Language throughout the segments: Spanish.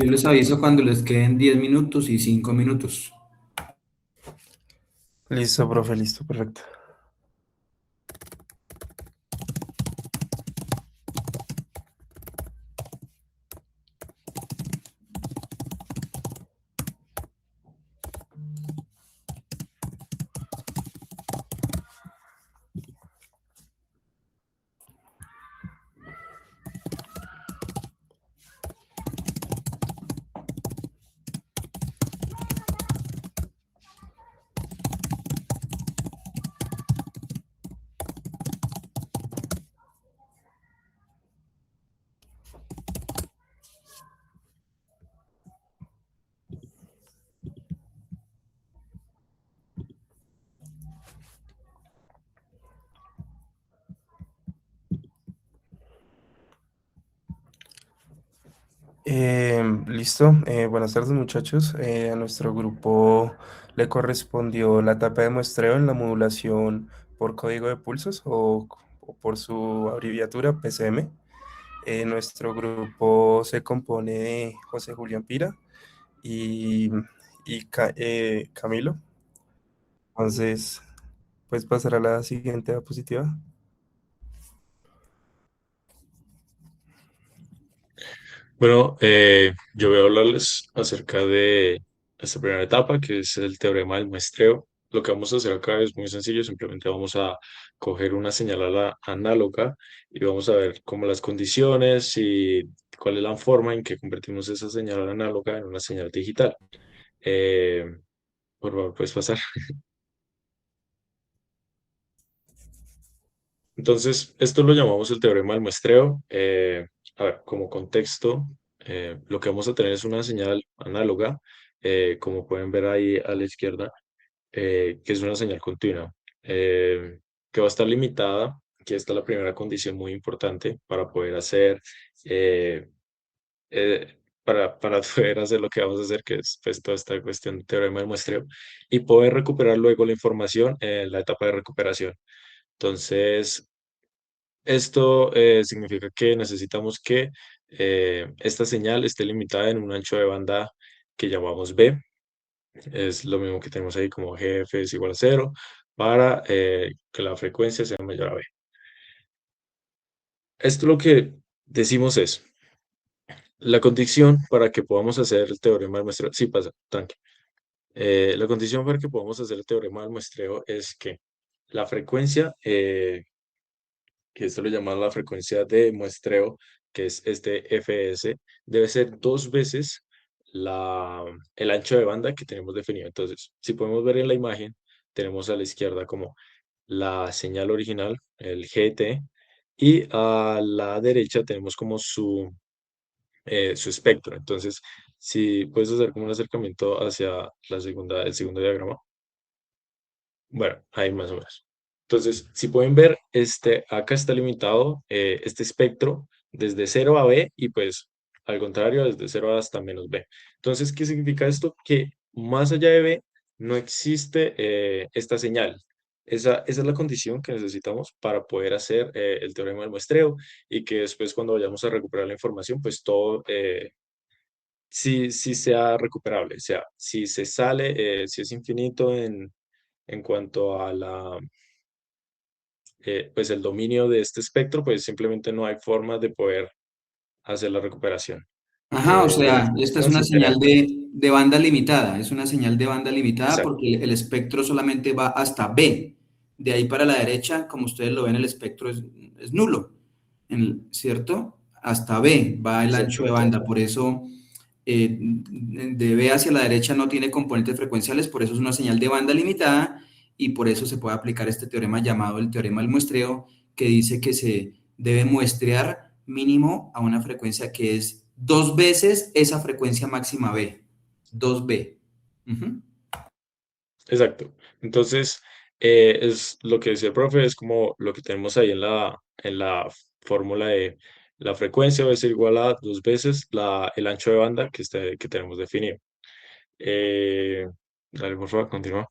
Yo les aviso cuando les queden 10 minutos y 5 minutos. Listo, profe, listo, perfecto. Listo. Buenas tardes, muchachos. A nuestro grupo le correspondió la etapa de muestreo en la modulación por código de pulsos o por su abreviatura PCM. Nuestro grupo se compone de José Julián Pira y, y Camilo. Entonces, pues pasar a la siguiente diapositiva. Bueno, yo voy a hablarles acerca de esta primera etapa, que es el teorema del muestreo. Lo que vamos a hacer acá es muy sencillo, simplemente vamos a coger una señal análoga y vamos a ver cómo las condiciones y cuál es la forma en que convertimos esa señal análoga en una señal digital. Eh, por favor, puedes pasar. Entonces, esto lo llamamos el teorema del muestreo. A ver, como contexto, lo que vamos a tener es una señal análoga, como pueden ver ahí a la izquierda, que es una señal continua, que va a estar limitada. Aquí está la primera condición muy importante para poder hacer, eh, para poder hacer lo que vamos a hacer, que es pues, toda esta cuestión del teorema del muestreo, y poder recuperar luego la información en la etapa de recuperación. Entonces, esto significa que necesitamos que esta señal esté limitada en un ancho de banda que llamamos B. Es lo mismo que tenemos ahí como GF es igual a cero para que la frecuencia sea mayor a B. Esto lo que decimos es, la condición para que podamos hacer el teorema del muestreo, sí pasa, tranqui. La condición para que podamos hacer el teorema del muestreo es que la frecuencia que esto lo llamamos la frecuencia de muestreo, que es este fs, debe ser dos veces el ancho de banda que tenemos definido. Entonces, si podemos ver en la imagen, tenemos a la izquierda como la señal original, el GT, y a la derecha tenemos como su espectro. Entonces, si puedes hacer como un acercamiento hacia el segundo diagrama. Bueno, ahí más o menos. Entonces, si pueden ver, acá está limitado este espectro desde cero a B y pues al contrario, desde cero hasta menos B. Entonces, ¿qué significa esto? Que más allá de B no existe esta señal. Esa es la condición que necesitamos para poder hacer el teorema del muestreo y que después cuando vayamos a recuperar la información, pues todo sí sea recuperable. O sea, si se sale, si es infinito en cuanto a pues el dominio de este espectro, pues simplemente no hay forma de poder hacer la recuperación. Ajá, o De sea, esta es definición, una sí sería señal correcto. de banda limitada, es una señal de banda limitada Exacto, porque el espectro solamente va hasta B. De ahí para la derecha, como ustedes lo ven, el espectro es nulo, ¿cierto? Hasta B va el ancho de exactamente. banda, por eso de B hacia la derecha no tiene componentes frecuenciales, por eso es una señal de banda limitada y por eso se puede aplicar este teorema llamado el teorema del muestreo, que dice que se debe muestrear mínimo a una frecuencia que es dos veces esa frecuencia máxima B, 2B. Ujú. Exacto. Entonces, es lo que decía el profe, es como lo que tenemos ahí en la fórmula de la frecuencia va a ser igual a dos veces el ancho de banda que tenemos definido. Eh, Dale, por favor, continúa.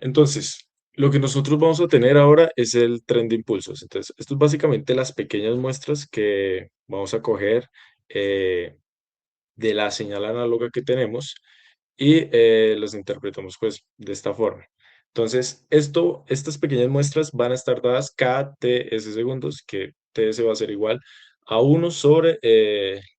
Entonces, Lo que nosotros vamos a tener ahora es el tren de impulsos. Entonces, esto es básicamente las pequeñas muestras que vamos a coger eh, de la señal análoga que tenemos y las interpretamos pues de esta forma. Entonces, estas pequeñas muestras van a estar dadas cada TS segundos, que TS va a ser igual a 1 sobre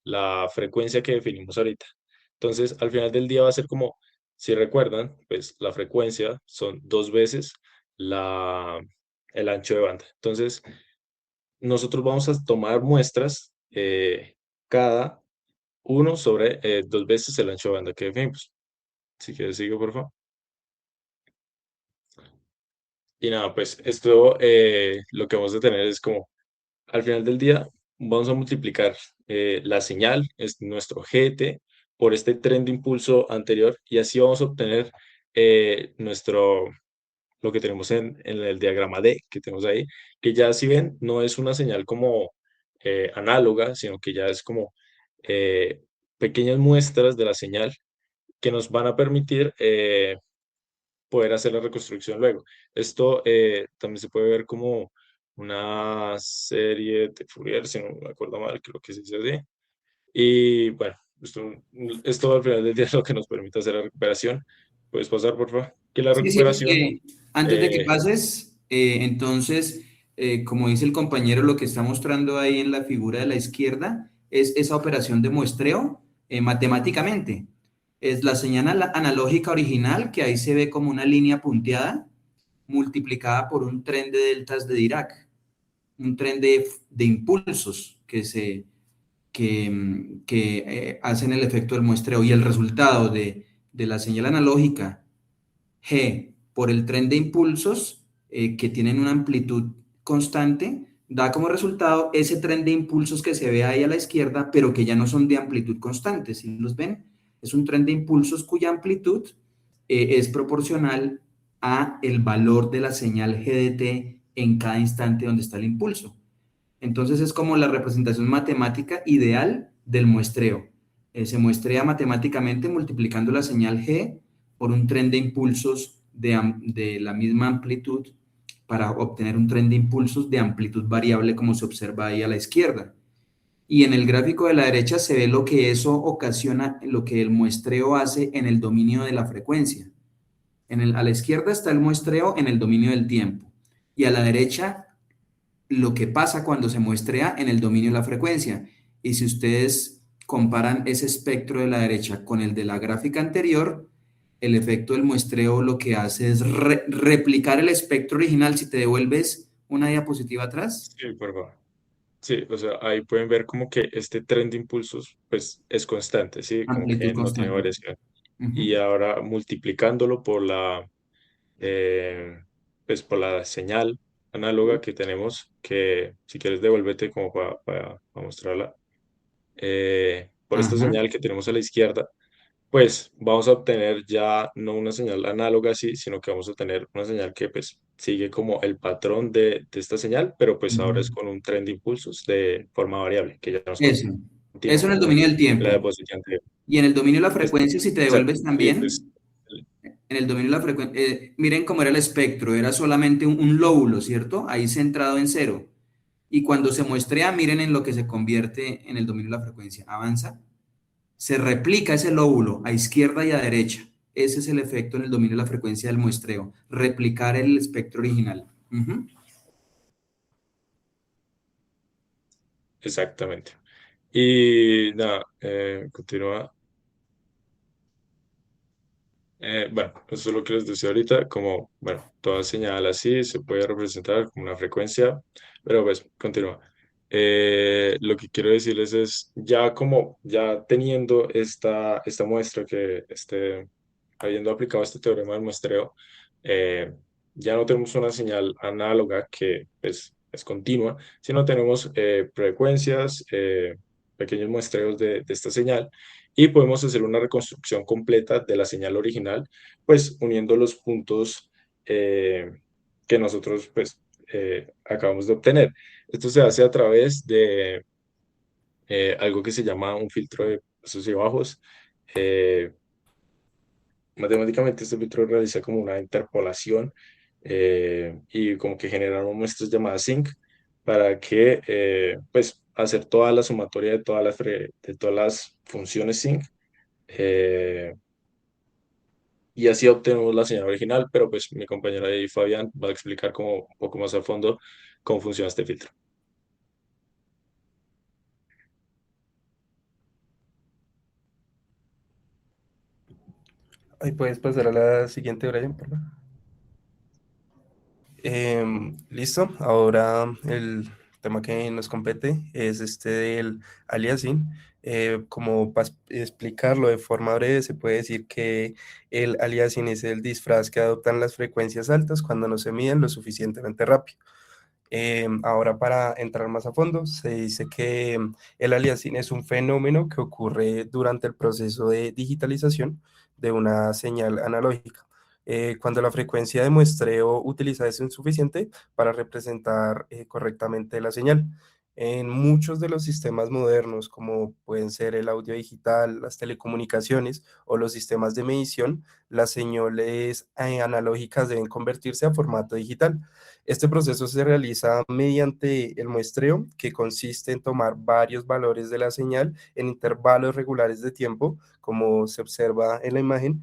la frecuencia que definimos ahorita. Entonces, al final del día va a ser como, si recuerdan, pues la frecuencia son dos veces la, el ancho de banda. Entonces, nosotros vamos a tomar muestras cada uno sobre dos veces el ancho de banda que definimos. Si quieres, sigue, por favor. Y nada, pues esto lo que vamos a tener es como, al final del día, vamos a multiplicar la señal, es nuestro GT, por este tren de impulso anterior, y así vamos a obtener nuestro, lo que tenemos en el diagrama D que tenemos ahí, que ya si ven, no es una señal como análoga, sino que ya es como eh, pequeñas muestras de la señal que nos van a permitir poder hacer la reconstrucción luego. Esto también se puede ver como una serie de Fourier, si no me acuerdo mal, creo que se dice así. Y bueno, esto al final del día es lo que nos permite hacer la recuperación. ¿Puedes pasar, por favor? Que la Sí, sí, recuperación, antes de que eh, pases, entonces, como dice el compañero, lo que está mostrando ahí en la figura de la izquierda es esa operación de muestreo matemáticamente. Es la señal analógica original, que ahí se ve como una línea punteada, multiplicada por un tren de deltas de Dirac, un tren de impulsos que hacen el efecto del muestreo. Y el resultado de la señal analógica G por el tren de impulsos que tienen una amplitud constante, da como resultado ese tren de impulsos que se ve ahí a la izquierda, pero que ya no son de amplitud constante. Si los ven, es un tren de impulsos cuya amplitud es proporcional a el valor de la señal G de t en cada instante donde está el impulso. Entonces es como la representación matemática ideal del muestreo. Se muestrea matemáticamente multiplicando la señal G por un tren de impulsos de la misma amplitud para obtener un tren de impulsos de amplitud variable como se observa ahí a la izquierda. Y en el gráfico de la derecha se ve lo que eso ocasiona, lo que el muestreo hace en el dominio de la frecuencia. A la izquierda está el muestreo en el dominio del tiempo y a la derecha lo que pasa cuando se muestrea en el dominio de la frecuencia. Y si ustedes comparan ese espectro de la derecha con el de la gráfica anterior, el efecto del muestreo lo que hace es replicar el espectro original. Si te devuelves una diapositiva atrás, sí, por favor. Sí, o sea, ahí pueden ver como que este tren de impulsos, pues, es constante, ¿sí? Como amplitud que no tiene constante. variación. Y Ujú, ahora multiplicándolo por eh, pues, por la señal análoga que tenemos, que si quieres devuélvete como para mostrarla, por esta ajá, señal que tenemos a la izquierda, pues vamos a obtener ya no una señal análoga así, sino que vamos a tener una señal que pues sigue como el patrón de esta señal, pero pues ahora es ujú. con un tren de impulsos de forma variable, que ya no es Eso. continua Eso en el como dominio del la tiempo. diapositiva anterior. Y en el dominio de la Es- frecuencia, si te exacto. devuelves Y pues también, en el dominio de la frecuencia, miren cómo era el espectro, era solamente un lóbulo, ¿cierto? Ahí centrado en cero. Y cuando se muestrea, miren en lo que se convierte en el dominio de la frecuencia. Avanza, se replica ese lóbulo a izquierda y a derecha. Ese es el efecto en el dominio de la frecuencia del muestreo, replicar el espectro original. Ujú. exactamente. Y nada, continúa. Bueno, eso es lo que les decía ahorita, como, bueno, toda señal así se puede representar como una frecuencia, pero pues, continúa. Lo que quiero decirles es, ya como, ya teniendo esta muestra que, habiendo aplicado este teorema del muestreo, eh, ya no tenemos una señal análoga que, pues, es continua, sino tenemos frecuencias, pequeños muestreos de esta señal y podemos hacer una reconstrucción completa de la señal original, pues uniendo los puntos que nosotros pues acabamos de obtener. Esto se hace a través de algo que se llama un filtro de altos y bajos. Eh, Matemáticamente este filtro realiza como una interpolación y como que generamos muestras llamadas sync para que, pues, hacer toda la sumatoria de de todas las funciones sync, eh, y así obtenemos la señal original, pero pues mi compañero ahí, Fabián, va a explicar como un poco más a fondo cómo funciona este filtro. Ahí puedes pasar a la siguiente, Brian, por favor. Listo, ahora el tema que nos compete es este del aliasing. Como para explicarlo de forma breve, se puede decir que el aliasing es el disfraz que adoptan las frecuencias altas cuando no se miden lo suficientemente rápido. Ahora, para entrar más a fondo, se dice que el aliasing es un fenómeno que ocurre durante el proceso de digitalización de una señal analógica. Cuando la frecuencia de muestreo utilizada es insuficiente para representar correctamente la señal. En muchos de los sistemas modernos, como pueden ser el audio digital, las telecomunicaciones o los sistemas de medición, las señales analógicas deben convertirse a formato digital. Este proceso se realiza mediante el muestreo, que consiste en tomar varios valores de la señal en intervalos regulares de tiempo, como se observa en la imagen.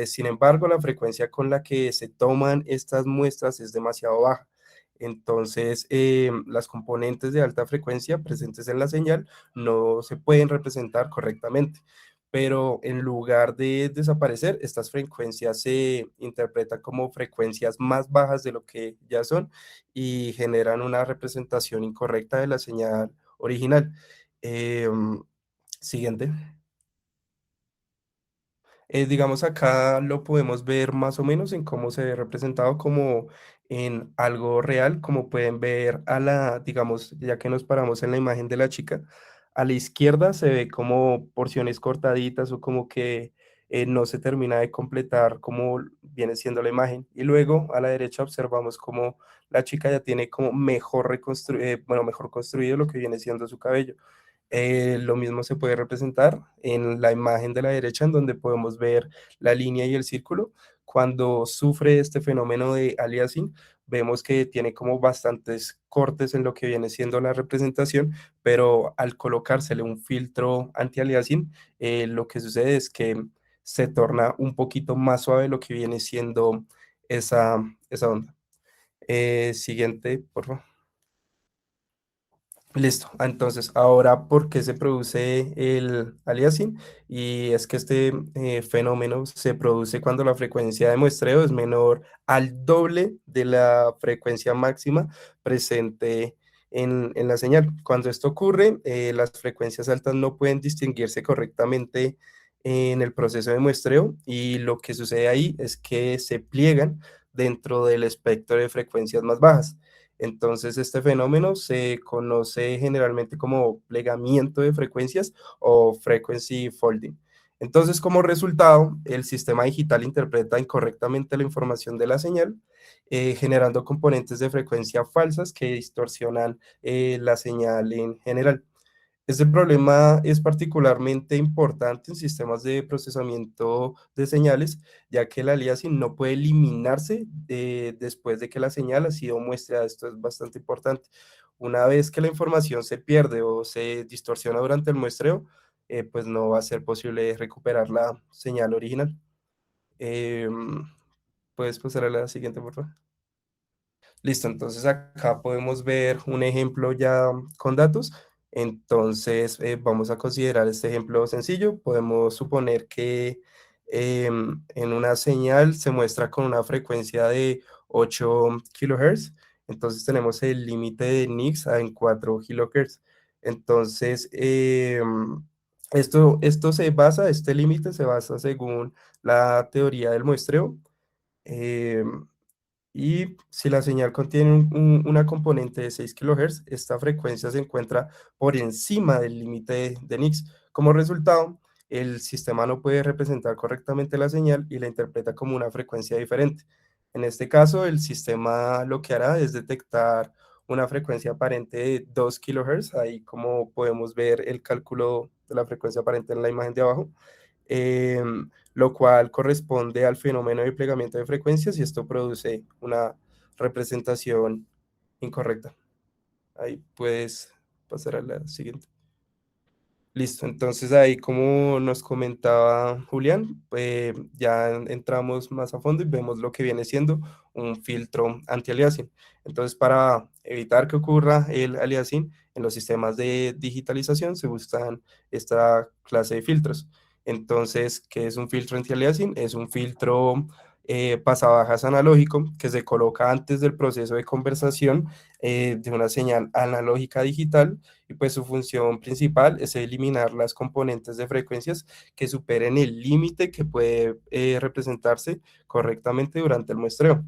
Sin embargo, la frecuencia con la que se toman estas muestras es demasiado baja. Entonces, las componentes de alta frecuencia presentes en la señal no se pueden representar correctamente, pero en lugar de desaparecer, estas frecuencias se interpretan como frecuencias más bajas de lo que ya son y generan una representación incorrecta de la señal original. Em, Siguiente. Digamos, acá lo podemos ver más o menos en cómo se ve representado como en algo real, como pueden ver a la, digamos, ya que nos paramos en la imagen de la chica, a la izquierda se ve como porciones cortaditas o como que no se termina de completar como viene siendo la imagen. Y luego a la derecha observamos como la chica ya tiene como mejor reconstruido, bueno, mejor construido lo que viene siendo su cabello. Lo mismo se puede representar en la imagen de la derecha, en donde podemos ver la línea y el círculo. Cuando sufre este fenómeno de aliasing, vemos que tiene como bastantes cortes en lo que viene siendo la representación, pero al colocársele un filtro anti-aliasing, lo que sucede es que se torna un poquito más suave lo que viene siendo esa onda. Siguiente, por favor. Listo. Entonces, ahora, ¿por qué se produce el aliasing? Y es que este fenómeno se produce cuando la frecuencia de muestreo es menor al doble de la frecuencia máxima presente en la señal. Cuando esto ocurre, las frecuencias altas no pueden distinguirse correctamente en el proceso de muestreo y lo que sucede ahí es que se pliegan dentro del espectro de frecuencias más bajas. Entonces, este fenómeno se conoce generalmente como plegamiento de frecuencias o frequency folding. Entonces, como resultado, el sistema digital interpreta incorrectamente la información de la señal, generando componentes de frecuencia falsas que distorsionan la señal en general. Este problema es particularmente importante en sistemas de procesamiento de señales, ya que el aliasing no puede eliminarse después de que la señal ha sido muestrada. Esto es bastante importante. Una vez que la información se pierde o se distorsiona durante el muestreo, pues no va a ser posible recuperar la señal original. Em, ¿Puedes pasar a la siguiente, por favor? Listo, entonces acá podemos ver un ejemplo ya con datos. Entonces vamos a considerar este ejemplo sencillo. Podemos suponer que en una señal se muestra con una frecuencia de 8 kilohertz. Entonces tenemos el límite de Nix en 4 kilohertz. Entonces este límite se basa según la teoría del muestreo. em, y si la señal contiene una componente de 6 kHz, esta frecuencia se encuentra por encima del límite de Nix. Como resultado, el sistema no puede representar correctamente la señal y la interpreta como una frecuencia diferente. En este caso, el sistema lo que hará es detectar una frecuencia aparente de 2 kHz, ahí como podemos ver el cálculo de la frecuencia aparente en la imagen de abajo. lo cual corresponde al fenómeno de plegamiento de frecuencias y esto produce una representación incorrecta. Ahí puedes pasar a la siguiente. Listo, entonces ahí como nos comentaba Julián, ya entramos más a fondo y vemos lo que viene siendo un filtro anti-aliasing. Entonces para evitar que ocurra el aliasing en los sistemas de digitalización se usan esta clase de filtros. Entonces, ¿qué es un filtro anti-aliasing? Es un filtro pasabajas analógico que se coloca antes del proceso de conversación de una señal analógica a digital y pues su función principal es eliminar las componentes de frecuencias que superen el límite que puede representarse correctamente durante el muestreo.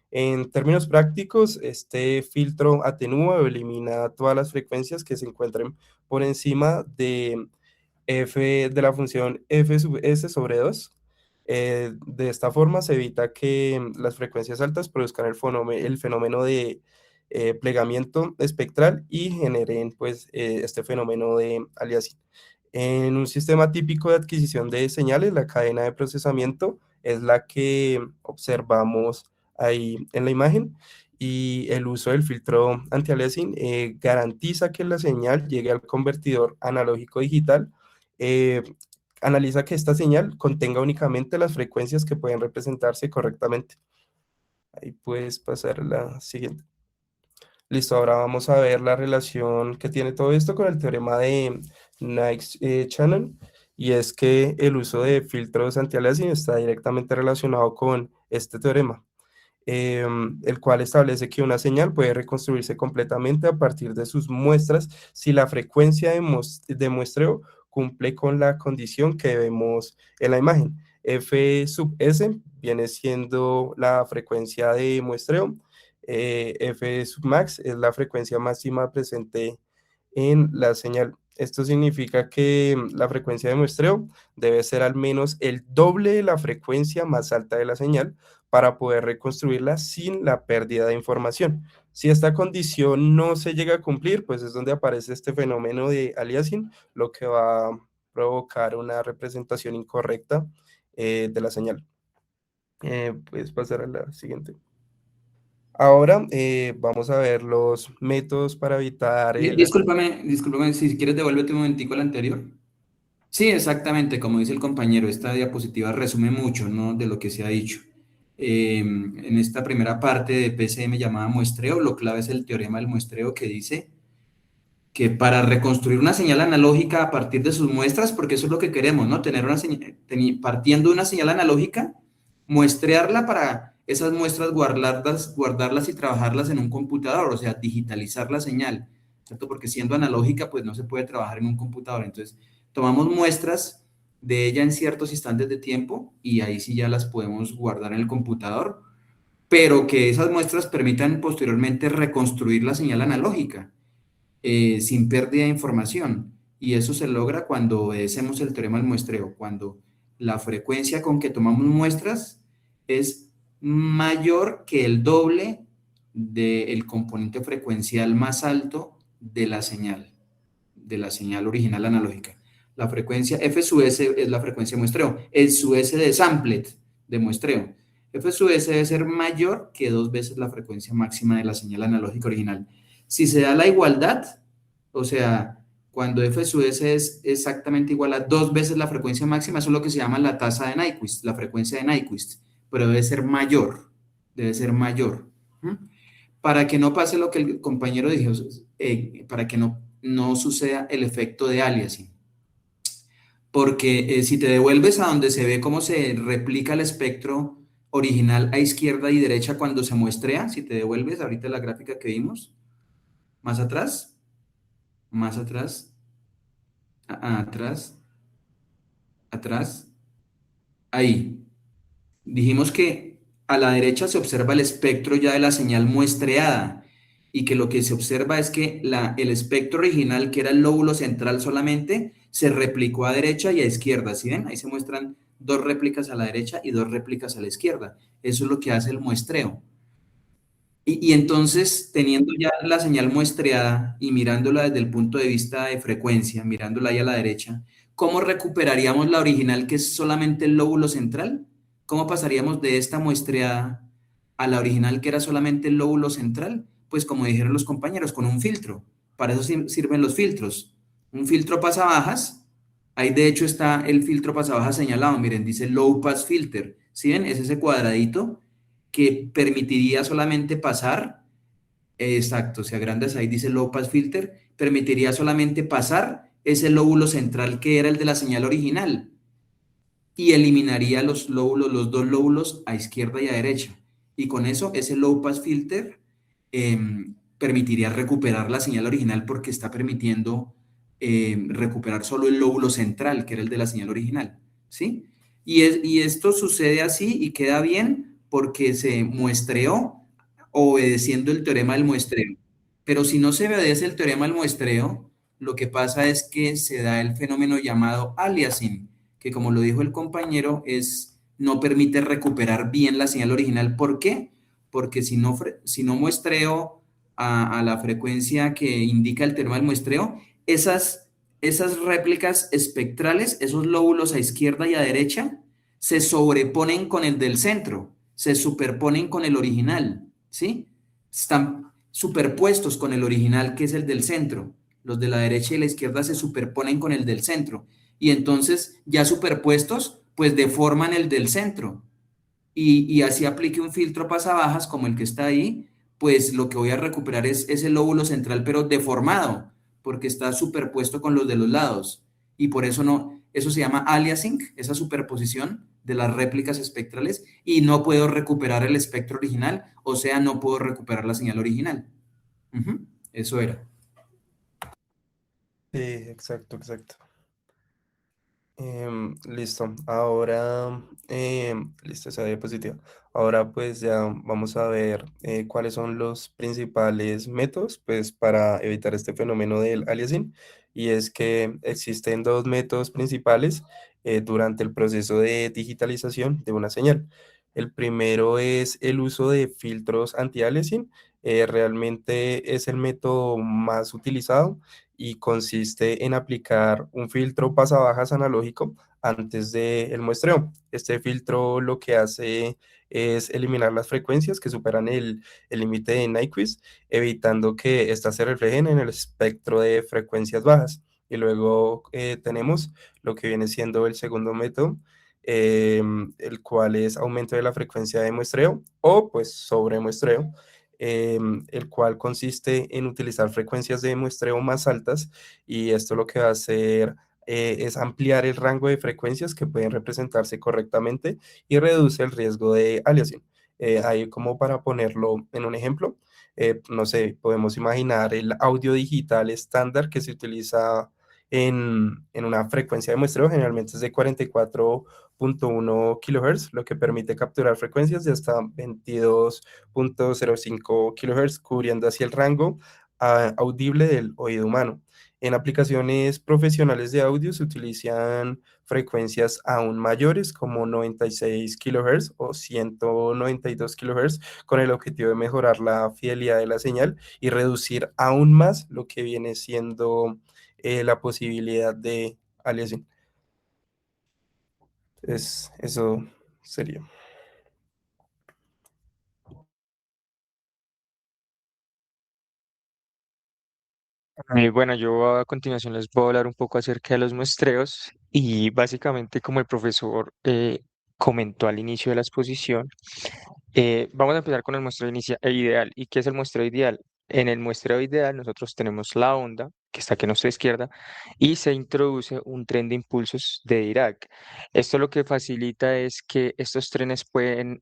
En términos prácticos, este filtro atenúa o elimina todas las frecuencias que se encuentren por encima de f de la función f sub s sobre 2. De esta forma se evita que las frecuencias altas produzcan el fenómeno de plegamiento espectral y generen pues este fenómeno de aliasing. En un sistema típico de adquisición de señales, la cadena de procesamiento es la que observamos ahí en la imagen y el uso del filtro anti-aliasing garantiza que la señal llegue al convertidor analógico digital. eh, Analiza que esta señal contenga únicamente las frecuencias que pueden representarse correctamente. Ahí puedes pasar a la siguiente. Listo, ahora vamos a ver la relación que tiene todo esto con el teorema de Knight-Shannon, y es que el uso de filtros anti-aliasing está directamente relacionado con este teorema, el cual establece que una señal puede reconstruirse completamente a partir de sus muestras si la frecuencia de muestreo cumple con la condición que vemos en la imagen. F sub S viene siendo la frecuencia de muestreo, F sub max es la frecuencia máxima presente en la señal. Esto significa que la frecuencia de muestreo debe ser al menos el doble de la frecuencia más alta de la señal para poder reconstruirla sin la pérdida de información. Si esta condición no se llega a cumplir, pues es donde aparece este fenómeno de aliasing, lo que va a provocar una representación incorrecta de la señal. Puedes pasar a la siguiente. Ahora vamos a ver los métodos para evitar el... Discúlpame, si quieres devuélvete un momentico al anterior. Sí, exactamente, como dice el compañero, esta diapositiva resume mucho, ¿no?, de lo que se ha dicho. En esta primera parte de PCM llamada muestreo, lo clave es el teorema del muestreo que dice que para reconstruir una señal analógica a partir de sus muestras, porque eso es lo que queremos, ¿no? Tener una señal, partiendo de una señal analógica, muestrearla para esas muestras guardarlas y trabajarlas en un computador, o sea, digitalizar la señal, ¿cierto? Porque siendo analógica, pues no se puede trabajar en un computador. Entonces, tomamos muestras de ella en ciertos instantes de tiempo y ahí sí ya las podemos guardar en el computador, pero que esas muestras permitan posteriormente reconstruir la señal analógica sin pérdida de información. Y eso se logra cuando obedecemos el teorema del muestreo, cuando la frecuencia con que tomamos muestras es mayor que el doble del componente frecuencial más alto de la señal original analógica. La frecuencia F sub S es la frecuencia de muestreo, el sub S de samplet de muestreo. F sub S debe ser mayor que 2 veces la frecuencia máxima de la señal analógica original. Si se da la igualdad, o sea, cuando F sub S es exactamente igual a 2 veces la frecuencia máxima, eso es lo que se llama la tasa de Nyquist, la frecuencia de Nyquist, pero debe ser mayor, debe ser mayor. Para que no pase lo que el compañero dijo, para que no suceda el efecto de aliasing. Porque si te devuelves a donde se ve cómo se replica el espectro original a izquierda y derecha cuando se muestrea, si te devuelves ahorita la gráfica que vimos, más atrás, atrás, ahí. Dijimos que a la derecha se observa el espectro ya de la señal muestreada y que lo que se observa es que el espectro original, que era el lóbulo central solamente, se replicó a derecha y a izquierda. ¿Sí ven? Ahí se muestran 2 réplicas a la derecha y 2 réplicas a la izquierda. Eso es lo que hace el muestreo. Y entonces, teniendo ya la señal muestreada y mirándola desde el punto de vista de frecuencia, mirándola ahí a la derecha, ¿Cómo recuperaríamos la original, que es solamente el lóbulo central? ¿Cómo pasaríamos de esta muestreada a la original, que era solamente el lóbulo central? Pues como dijeron los compañeros, con un filtro. Para eso sirven los filtros. Un filtro pasabajas. Ahí de hecho está el filtro pasabajas señalado. Miren, dice Low Pass Filter. ¿Sí ven? Es ese cuadradito que permitiría solamente pasar. Exacto, si agrandas ahí dice Low Pass Filter, permitiría solamente pasar ese lóbulo central que era el de la señal original y eliminaría los lóbulos, los dos lóbulos a izquierda y a derecha. Y con eso, ese Low Pass Filter permitiría recuperar la señal original, porque está permitiendo recuperar solo el lóbulo central, que era el de la señal original. ¿Sí? Y esto sucede así y queda bien porque se muestreó obedeciendo el teorema del muestreo. Pero si no se obedece el teorema del muestreo, lo que pasa es que se da el fenómeno llamado aliasing, que como lo dijo el compañero, no permite recuperar bien la señal original. ¿Por qué? Porque si no muestreo a la frecuencia que indica el teorema del muestreo, esas réplicas espectrales, esos lóbulos a izquierda y a derecha, se sobreponen con el del centro, se superponen con el original, ¿sí? Están superpuestos con el original, que es el del centro. Los de la derecha y la izquierda se superponen con el del centro. Y entonces, ya superpuestos, pues deforman el del centro. Y así aplique un filtro pasabajas como el que está ahí, pues lo que voy a recuperar es ese lóbulo central, pero deformado, porque está superpuesto con los de los lados. Y por eso no, eso se llama aliasing, esa superposición de las réplicas espectrales, y no puedo recuperar el espectro original, o sea, no puedo recuperar la señal original. Ujú, eso era. Sí, exacto, exacto. Listo. Ahora, listo esa diapositiva. Ahora pues ya vamos a ver cuáles son los principales métodos pues para evitar este fenómeno del aliasing. Y es que existen dos métodos principales durante el proceso de digitalización de una señal. El primero es el uso de filtros anti-aliasing. Realmente es el método más utilizado y consiste en aplicar un filtro pasabajas analógico antes del muestreo. Este filtro lo que hace es eliminar las frecuencias que superan el límite de Nyquist, evitando que éstas se reflejen en el espectro de frecuencias bajas. Y luego tenemos lo que viene siendo el segundo método, el cual es aumento de la frecuencia de muestreo o pues sobre muestreo, el cual consiste en utilizar frecuencias de muestreo más altas, y esto lo que va a hacer es ampliar el rango de frecuencias que pueden representarse correctamente y reduce el riesgo de aliasing. Ahí como para ponerlo en un ejemplo, no sé, podemos imaginar el audio digital estándar que se utiliza en una frecuencia de muestreo, generalmente es de 44.1 kHz, lo que permite capturar frecuencias de hasta 22.05 kHz, cubriendo así el rango audible del oído humano. En aplicaciones profesionales de audio se utilizan frecuencias aún mayores como 96 kHz o 192 kHz con el objetivo de mejorar la fidelidad de la señal y reducir aún más lo que viene siendo la posibilidad de aliasing. Eso sería. Bueno, yo a continuación les voy a hablar un poco acerca de los muestreos y básicamente como el profesor comentó al inicio de la exposición, vamos a empezar con el muestreo ideal. ¿Y qué es el muestreo ideal? En el muestreo ideal nosotros tenemos la onda, que está aquí a nuestra izquierda, y se introduce un tren de impulsos de Dirac. Esto lo que facilita es que estos trenes pueden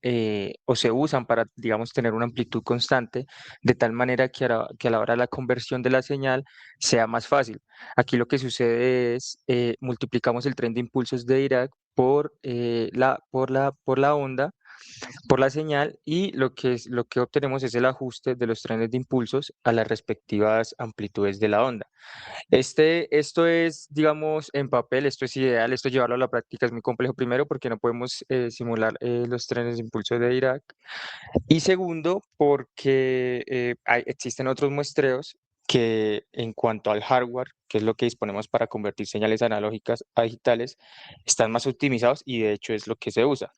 o se usan para, digamos, tener una amplitud constante, de tal manera que a la hora de la conversión de la señal sea más fácil. Aquí lo que sucede es multiplicamos el tren de impulsos de Dirac por la onda, por la señal, y lo que obtenemos es el ajuste de los trenes de impulsos a las respectivas amplitudes de la onda. Esto es, digamos, en papel, esto es ideal, esto llevarlo a la práctica es muy complejo, primero porque no podemos simular los trenes de impulso de Dirac, y segundo porque existen otros muestreos que en cuanto al hardware, que es lo que disponemos para convertir señales analógicas a digitales, están más optimizados y de hecho es lo que se usa.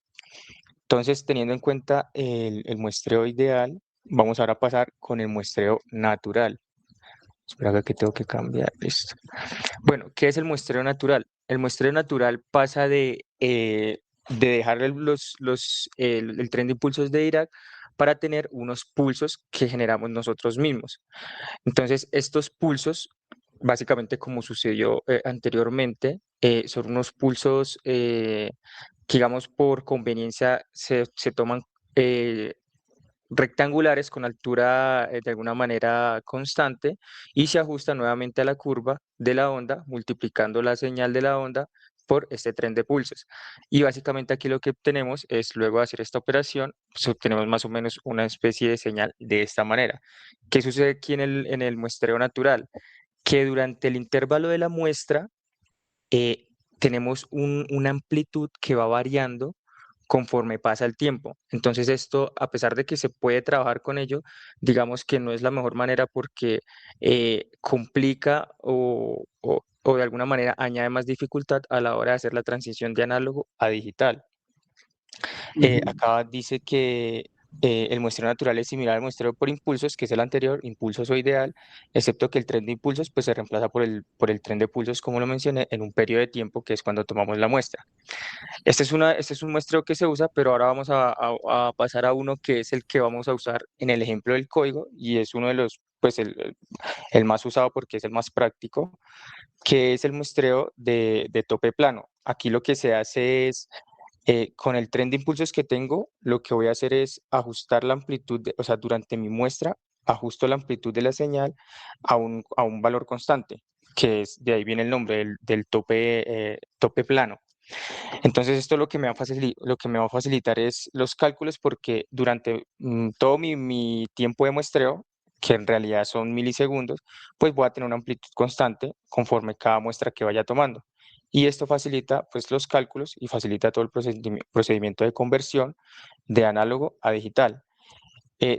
Entonces, teniendo en cuenta el muestreo ideal, vamos ahora a pasar con el muestreo natural. Espera que tengo que cambiar esto. Bueno, ¿qué es el muestreo natural? El muestreo natural pasa de dejar el tren de impulsos de Dirac para tener unos pulsos que generamos nosotros mismos. Entonces, estos pulsos, básicamente como sucedió anteriormente, son unos pulsos que, digamos, por conveniencia se toman rectangulares con altura de alguna manera constante y se ajusta nuevamente a la curva de la onda, multiplicando la señal de la onda por este tren de pulsos. Y básicamente aquí lo que obtenemos es, luego de hacer esta operación, pues obtenemos más o menos una especie de señal de esta manera. ¿Qué sucede aquí en el muestreo natural? Que durante el intervalo de la muestra eh, tenemos una amplitud que va variando conforme pasa el tiempo. Entonces esto, a pesar de que se puede trabajar con ello, digamos que no es la mejor manera porque complica o de alguna manera añade más dificultad a la hora de hacer la transición de análogo a digital. Acá dice que el muestreo natural es similar al muestreo por impulsos, que es el anterior, impulsos o ideal, excepto que el tren de impulsos pues, se reemplaza por el tren de pulsos, como lo mencioné, en un periodo de tiempo que es cuando tomamos la muestra. Este es un muestreo que se usa, pero ahora vamos a pasar a uno que es el que vamos a usar en el ejemplo del código y es uno de los, pues el más usado porque es el más práctico, que es el muestreo de tope plano. Aquí lo que se hace es con el tren de impulsos que tengo, lo que voy a hacer es ajustar la amplitud, o sea, durante mi muestra, ajusto la amplitud de la señal a un valor constante, que es, de ahí viene el nombre del tope plano. Entonces, esto lo que me va a facilitar es los cálculos porque durante todo mi tiempo de muestreo, que en realidad son milisegundos, pues voy a tener una amplitud constante conforme cada muestra que vaya tomando. Y esto facilita pues los cálculos y facilita todo el procedimiento de conversión de análogo a digital.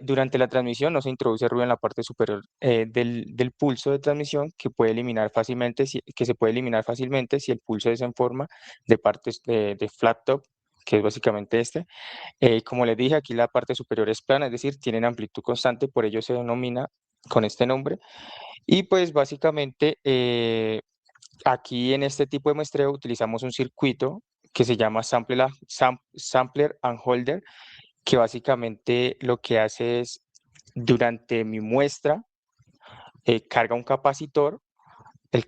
Durante la transmisión no se introduce ruido en la parte superior del pulso de transmisión que que se puede eliminar fácilmente si el pulso es en forma de partes de flat top, que es básicamente este. Como les dije, aquí la parte superior es plana, es decir, tienen amplitud constante, por ello se denomina con este nombre. Y pues básicamente aquí en este tipo de muestreo utilizamos un circuito que se llama Sampler and Holder, que básicamente lo que hace es, durante mi muestra, carga un capacitor.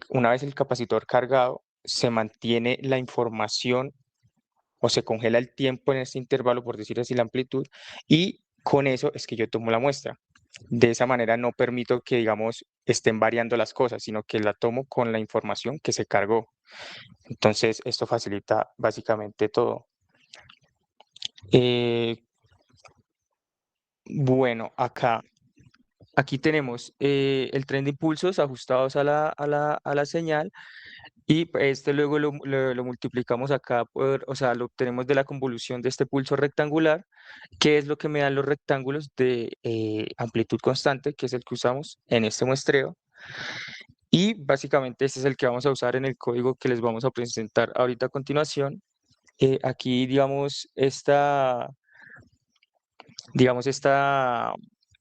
Una vez el capacitor cargado, se mantiene la información o se congela el tiempo en este intervalo, por decir así, la amplitud, y con eso es que yo tomo la muestra. De esa manera no permito que, digamos, estén variando las cosas, sino que la tomo con la información que se cargó. Entonces, esto facilita básicamente todo. Bueno, aquí tenemos el tren de impulsos ajustados a a la señal y este luego lo multiplicamos acá, o sea, lo obtenemos de la convolución de este pulso rectangular, que es lo que me dan los rectángulos de amplitud constante, que es el que usamos en este muestreo. Y básicamente este es el que vamos a usar en el código que les vamos a presentar ahorita a continuación. Aquí, esta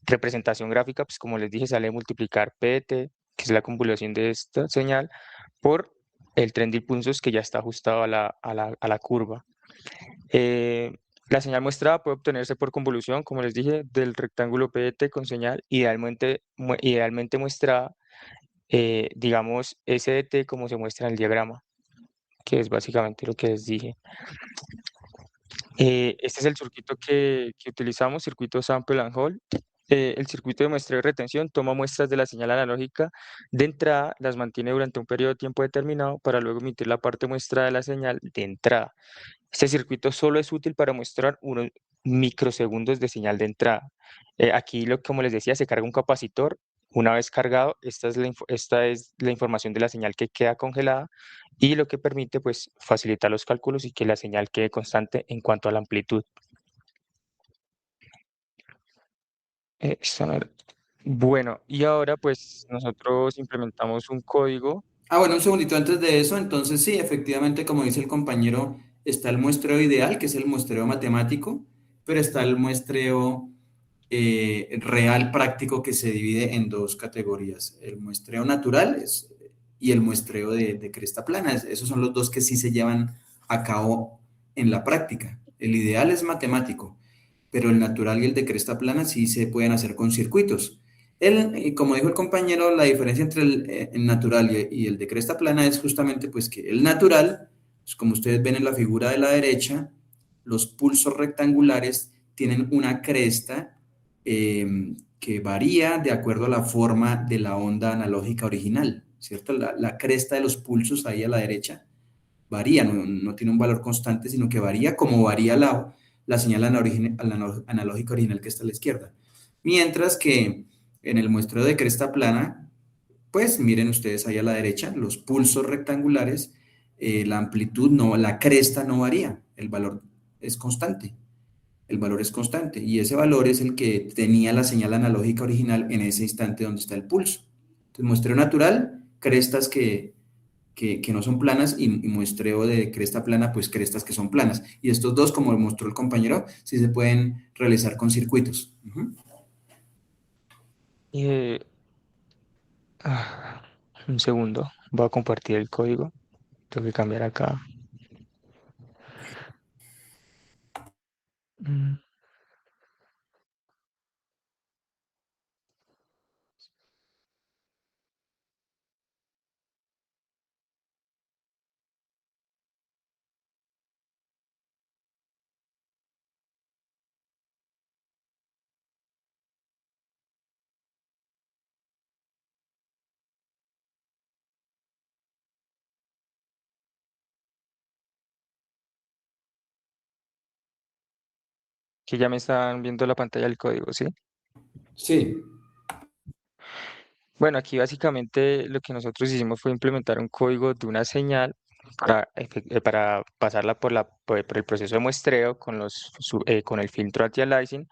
representación gráfica, pues como les dije, sale de multiplicar PT, que es la convolución de esta señal, por el tren de impulsos que ya está ajustado a a la curva. La señal muestrada puede obtenerse por convolución, como les dije, del rectángulo PT con señal idealmente muestrada, digamos, SDT como se muestra en el diagrama, que es básicamente lo que les dije. Este es el circuito que utilizamos, circuito Sample and Hold. El circuito de muestreo y retención toma muestras de la señal analógica de entrada, las mantiene durante un periodo de tiempo determinado para luego emitir la parte muestrada de la señal de entrada. Este circuito solo es útil para mostrar unos microsegundos de señal de entrada. Aquí, como les decía, se carga un capacitor. Una vez cargado, esta es la información de la señal que queda congelada y lo que permite pues, facilitar los cálculos y que la señal quede constante en cuanto a la amplitud. Esto no era- Bueno, y ahora pues nosotros implementamos un código. Ah, bueno, un segundito antes de eso, entonces sí, efectivamente, como dice el compañero, está el muestreo ideal, que es el muestreo matemático, pero está el muestreo real práctico que se divide en dos categorías, el muestreo natural y el muestreo de cresta plana. Esos son los dos que sí se llevan a cabo en la práctica. El ideal es matemático, pero el natural y el de cresta plana sí se pueden hacer con circuitos. Como dijo el compañero, la diferencia entre el natural y el de cresta plana es justamente pues que el natural, pues, como ustedes ven en la figura de la derecha, los pulsos rectangulares tienen una cresta que varía de acuerdo a la forma de la onda analógica original, ¿cierto? La cresta de los pulsos ahí a la derecha varía, no tiene un valor constante, sino que varía como varía la señal analógica original que está a la izquierda. Mientras que en el muestreo de cresta plana, pues miren ustedes ahí a la derecha, los pulsos rectangulares, la amplitud, no, la cresta no varía, el valor es constante. El valor es constante y ese valor es el que tenía la señal analógica original en ese instante donde está el pulso. Entonces, muestreo natural, crestas que no son planas y muestreo de cresta plana, pues crestas que son planas. Y estos dos, como mostró el compañero, sí se pueden realizar con circuitos. eh, ah, un segundo, voy a compartir el código. Tengo que cambiar acá. Mm, Que ya me están viendo la pantalla del código, ¿sí? Sí. Bueno, aquí básicamente lo que nosotros hicimos fue implementar un código de una señal para pasarla por el proceso de muestreo con con el filtro anti-aliasing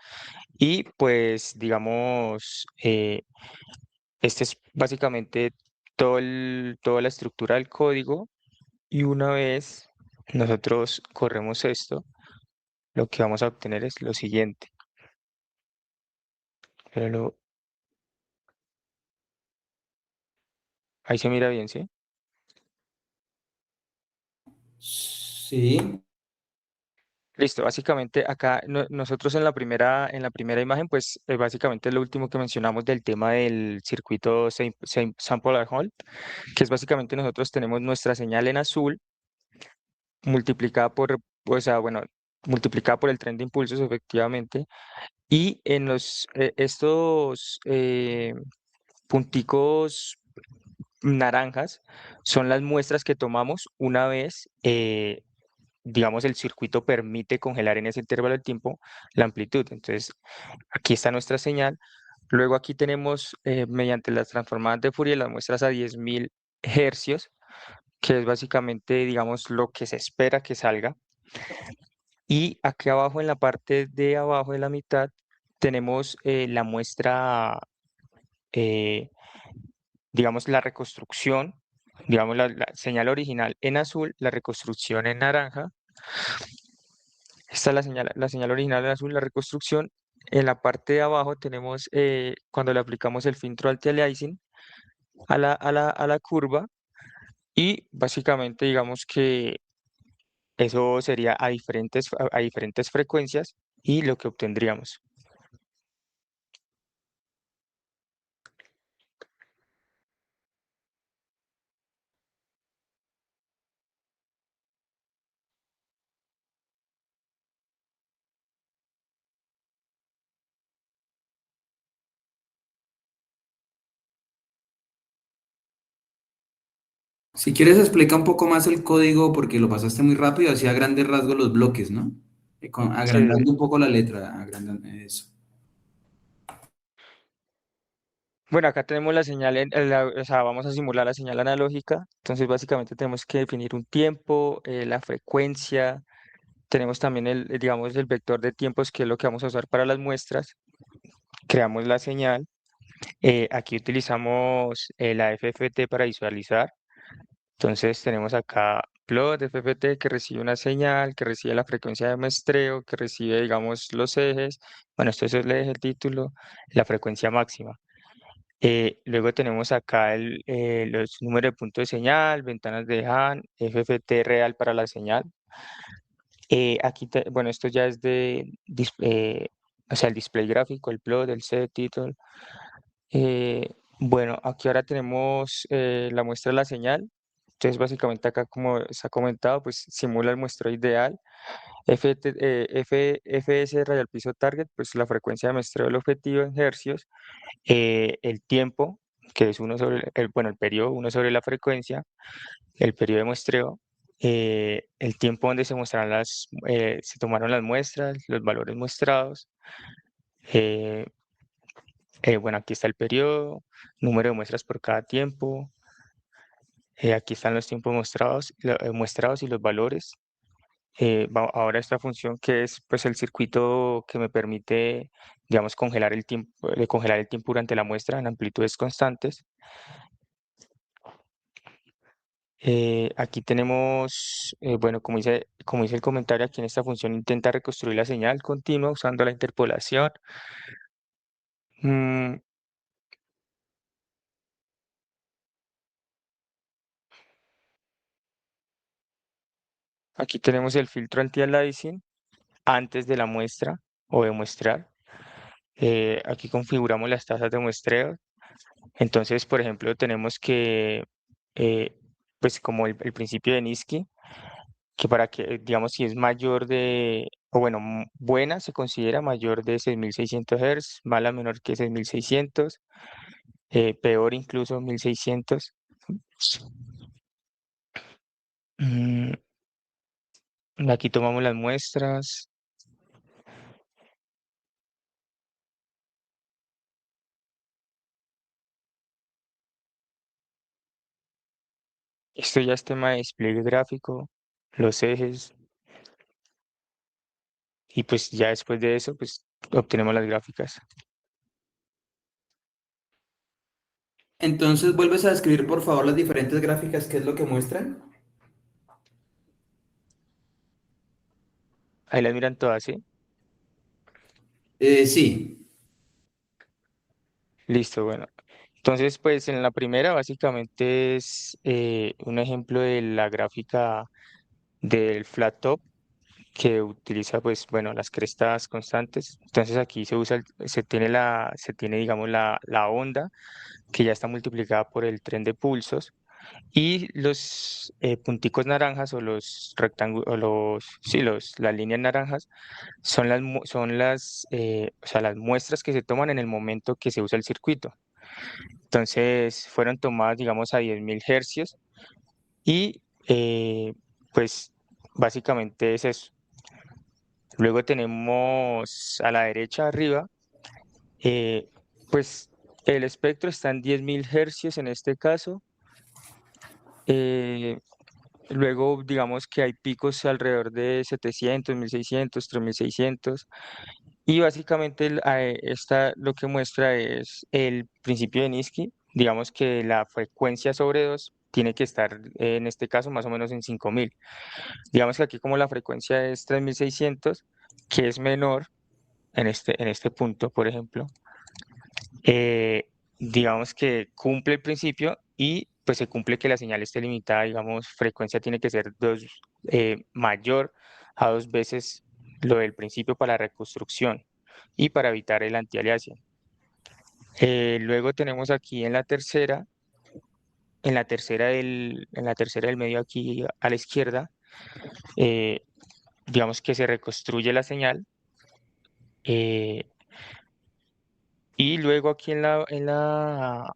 y pues digamos, este es básicamente toda la estructura del código y una vez nosotros corremos esto, lo que vamos a obtener es lo siguiente. Pero ahí se mira bien, ¿sí? Sí. Listo, básicamente acá nosotros en la primera imagen, pues básicamente es lo último que mencionamos del tema del circuito Sample and Hold, que es básicamente nosotros tenemos nuestra señal en azul multiplicada o sea, bueno, multiplicada por el tren de impulsos efectivamente, y en estos punticos naranjas son las muestras que tomamos una vez digamos, el circuito permite congelar en ese intervalo de tiempo la amplitud. Entonces, aquí está nuestra señal. Luego aquí tenemos, mediante las transformadas de Fourier, las muestras a 10.000 hercios, que es básicamente, digamos, lo que se espera que salga. Y aquí abajo, en la parte de abajo de la mitad, tenemos la muestra, eh, digamos, la reconstrucción, digamos, la señal original en azul, la reconstrucción en naranja. Esta es la señal original en azul, la reconstrucción. En la parte de abajo tenemos cuando le aplicamos el filtro anti-aliasing a la curva y básicamente digamos que eso sería a diferentes frecuencias y lo que obtendríamos. Si quieres explica un poco más el código porque lo pasaste muy rápido, así a grandes rasgos los bloques, ¿no? Sí. Agrandando un poco la letra, agrandando eso. Bueno, acá tenemos la señal, o sea, vamos a simular la señal analógica, entonces básicamente tenemos que definir un tiempo, la frecuencia, tenemos también digamos, el vector de tiempos, que es lo que vamos a usar para las muestras, creamos la señal Aquí utilizamos la FFT para visualizar. Entonces tenemos acá plot FFT que recibe una señal, que recibe la frecuencia de muestreo, que recibe, digamos, los ejes. Bueno, esto es el eje, el título, la frecuencia máxima. Luego tenemos acá los números de punto de señal, ventanas de Han, FFT real para la señal. Bueno, esto ya es o sea, el display gráfico, el plot, el set, título. Bueno, aquí ahora tenemos la muestra de la señal. Entonces, básicamente acá, como se ha comentado, pues simula el muestreo ideal. FS radial piso target, pues la frecuencia de muestreo del objetivo en hercios. El tiempo, que es uno sobre bueno, el periodo, uno sobre la frecuencia, el periodo de muestreo. El tiempo donde se tomaron las muestras, los valores muestrados. eh, bueno, aquí está el periodo, número de muestras por cada tiempo. Aquí están los tiempos muestrados y los valores. Ahora esta función que es pues el circuito que me permite, digamos, congelar el tiempo durante la muestra en amplitudes constantes. Aquí tenemos, bueno, como dice el comentario, aquí en esta función intenta reconstruir la señal continua usando la interpolación. Mm, Aquí tenemos el filtro anti-aliasing antes de la muestra o de muestrar. Aquí configuramos las tasas de muestreo. Entonces, por ejemplo, tenemos que, eh, pues como el principio de Niski, que para que, digamos, si es mayor o bueno, buena se considera mayor de 6600 Hz, mala menor que 6600, peor incluso 1600. Mm, Aquí tomamos las muestras. Esto ya es tema de despliegue gráfico, los ejes, y pues ya después de eso, pues obtenemos las gráficas. Entonces, ¿vuelves a describir, por favor, las diferentes gráficas? ¿Qué es lo que muestran? Ahí las miran todas, ¿sí? Sí. Listo, bueno. Entonces, pues en la primera básicamente es un ejemplo de la gráfica del flat top que utiliza, pues, bueno, las crestas constantes. Entonces aquí se tiene, digamos, la onda que ya está multiplicada por el tren de pulsos. Y los punticos naranjas o los rectángulos, sí, las líneas naranjas o sea, las muestras que se toman en el momento que se usa el circuito. Entonces fueron tomadas, digamos, a 10.000 hercios y pues básicamente es eso. Luego tenemos a la derecha arriba, eh, pues el espectro está en 10.000 hercios en este caso. eh, Luego, digamos que hay picos alrededor de 700, 1600, 3600. Y básicamente lo que muestra es el principio de Niski. Digamos que la frecuencia sobre 2 tiene que estar, en este caso, más o menos en 5000. Digamos que aquí como la frecuencia es 3600, que es menor en este punto, por ejemplo, eh, digamos que cumple el principio y pues se cumple que la señal esté limitada, digamos, frecuencia tiene que ser mayor a 2 veces lo del principio para reconstrucción y para evitar el antialiasing. Luego tenemos aquí en la tercera del medio aquí a la izquierda, eh, digamos que se reconstruye la señal. eh, y luego aquí en la, en la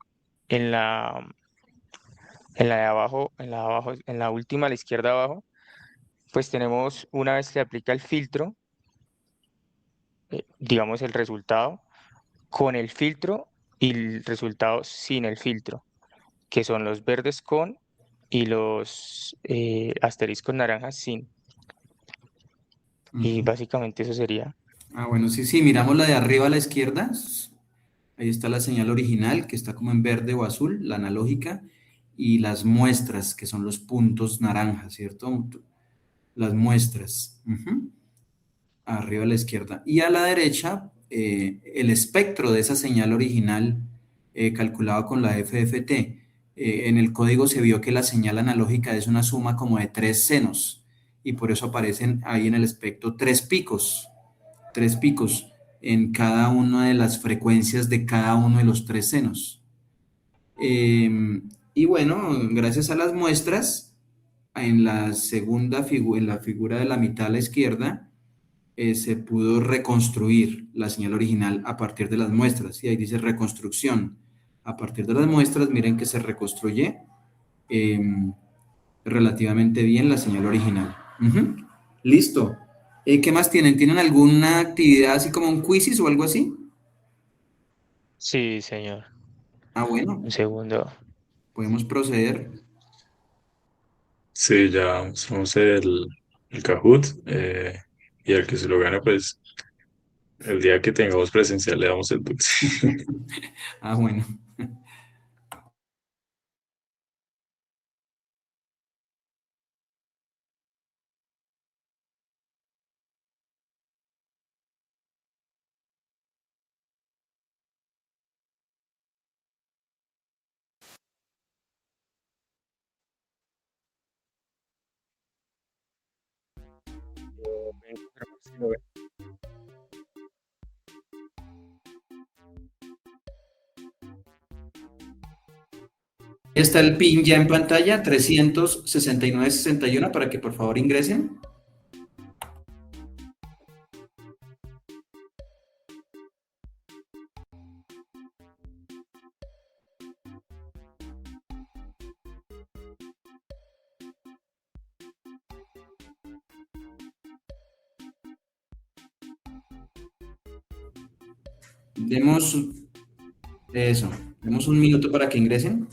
de abajo, en la última a la izquierda abajo, pues tenemos una vez que se aplica el filtro, digamos el resultado con el filtro y el resultado sin el filtro, que son los verdes con y los asteriscos naranjas sin. Y Ujú. básicamente eso sería. Ah, bueno, sí, sí, miramos la de arriba a la izquierda. Ahí está la señal original, que está como en verde o azul, la analógica, y las muestras, que son los puntos naranjas, ¿cierto? Las muestras. Ujú. Arriba a la izquierda. Y a la derecha, el espectro de esa señal original calculado con la FFT. En el código se vio que la señal analógica es una suma como de tres senos y por eso aparecen ahí en el espectro tres picos en cada una de las frecuencias de cada uno de los tres senos. Y bueno, gracias a las muestras, en la segunda figura, en la figura de la mitad a la izquierda, se pudo reconstruir la señal original a partir de las muestras. Y ahí dice reconstrucción. A partir de las muestras, miren que se reconstruye eh, relativamente bien la señal original. Ujú. Listo. ¿Qué más tienen? ¿Tienen alguna actividad así como un quizzes o algo así? Sí, señor. Ah, Un bueno, segundo. podemos proceder. Sí, ya usamos el Kahoot, y al que se lo gane, pues el día que tengamos presencial le damos el dulce. Ah, bueno. Está el pin ya en pantalla, 369,61 para que por favor ingresen. Demos eso, demos un minuto para que ingresen.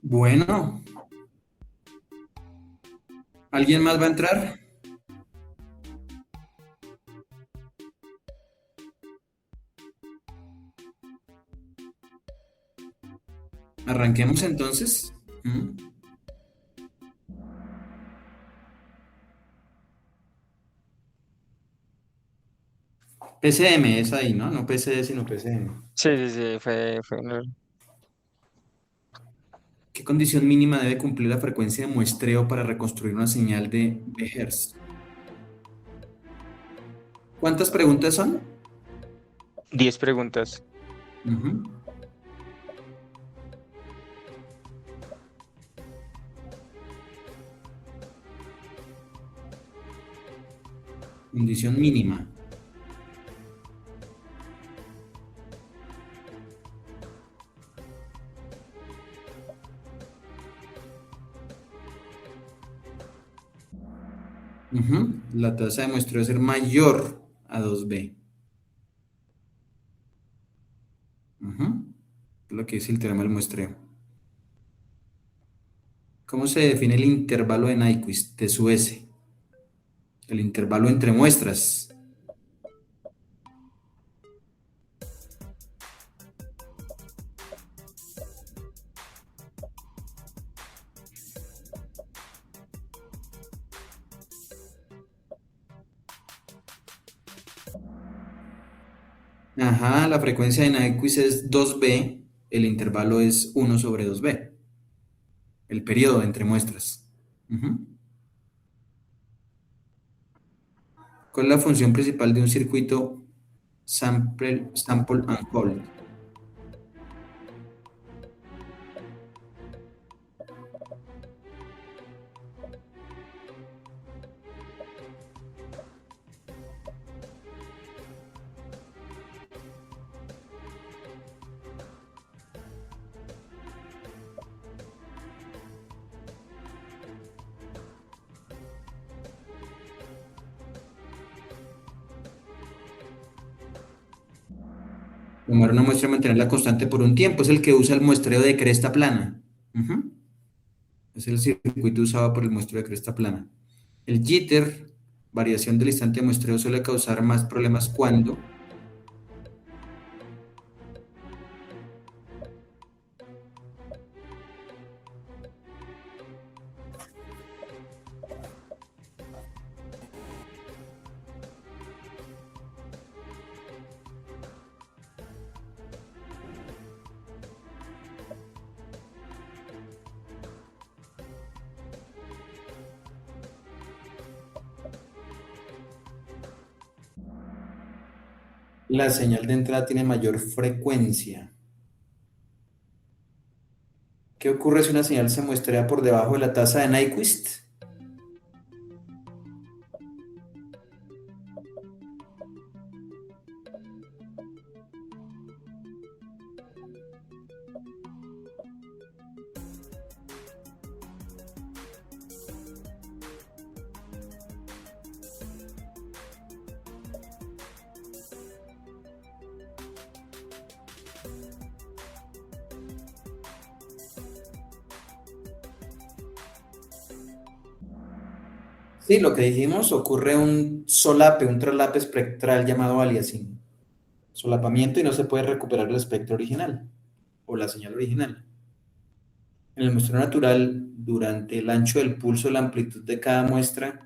Bueno, ¿alguien más va a entrar? Arranquemos entonces. Ujú. PCM es ahí, ¿no? No PCD, sino PCM. Sí, sí, sí, fue ¿Qué condición mínima debe cumplir la frecuencia de muestreo para reconstruir una señal de Hertz? ¿Cuántas preguntas son? 10 preguntas. Ujú. Condición mínima. La tasa de muestreo debe ser mayor a 2b. Es lo que dice el teorema del muestreo. ¿Cómo se define el intervalo de Nyquist de su S? El intervalo entre muestras. Ajá, la frecuencia de Nyquist es 2b, el intervalo es 1 sobre 2b, el periodo entre muestras. ¿Cuál es la función principal de un circuito sample and hold? Tomar una muestra y mantenerla constante por un tiempo. Es el que usa el muestreo de cresta plana. Es el circuito usado por el muestreo de cresta plana. El jitter, variación del instante de muestreo, suele causar más problemas cuando la señal de entrada tiene mayor frecuencia. ¿Qué ocurre si una señal se muestrea por debajo de la tasa de Nyquist? Sí, lo que dijimos, ocurre un solape, un traslape espectral llamado aliasing. Solapamiento y no se puede recuperar el espectro original o la señal original. En el muestreo natural, durante el ancho del pulso, la amplitud de cada muestra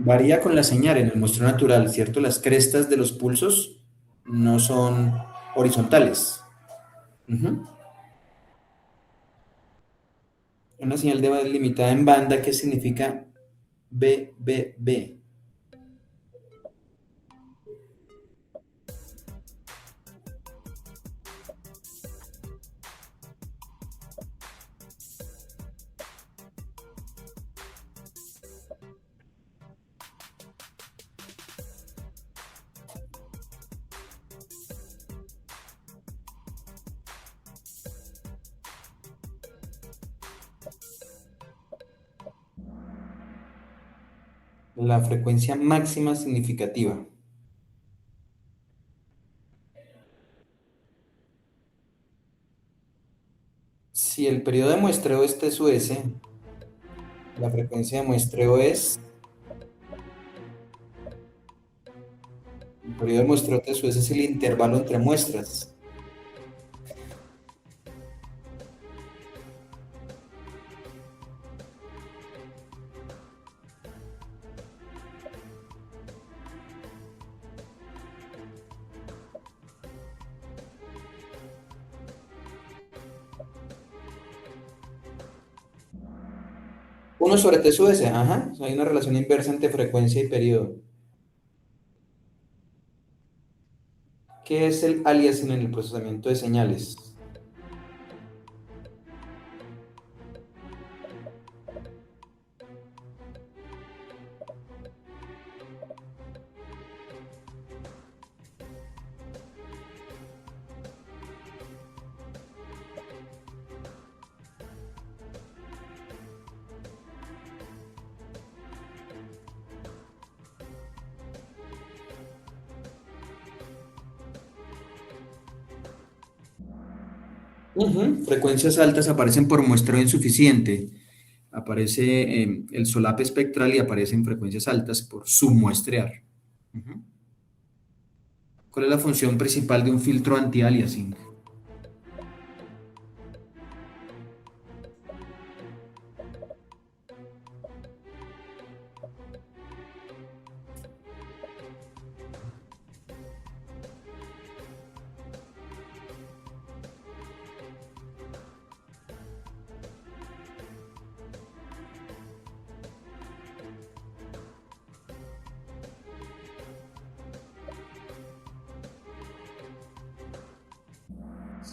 varía con la señal en el muestreo natural, ¿cierto? Las crestas de los pulsos no son horizontales. Una señal delimitada en banda, ¿qué significa BBB? La frecuencia máxima significativa. Si el periodo de muestreo es T sub S, la frecuencia de muestreo es... El periodo de muestreo T sub S es el intervalo entre muestras. Uno sobre T sub S, ajá. Hay una relación inversa entre frecuencia y periodo. ¿Qué es el aliasing en el procesamiento de señales? Frecuencias altas aparecen por muestreo insuficiente. Aparece el solape espectral y aparecen frecuencias altas por submuestrear. Ujú. ¿Cuál es la función principal de un filtro anti-aliasing?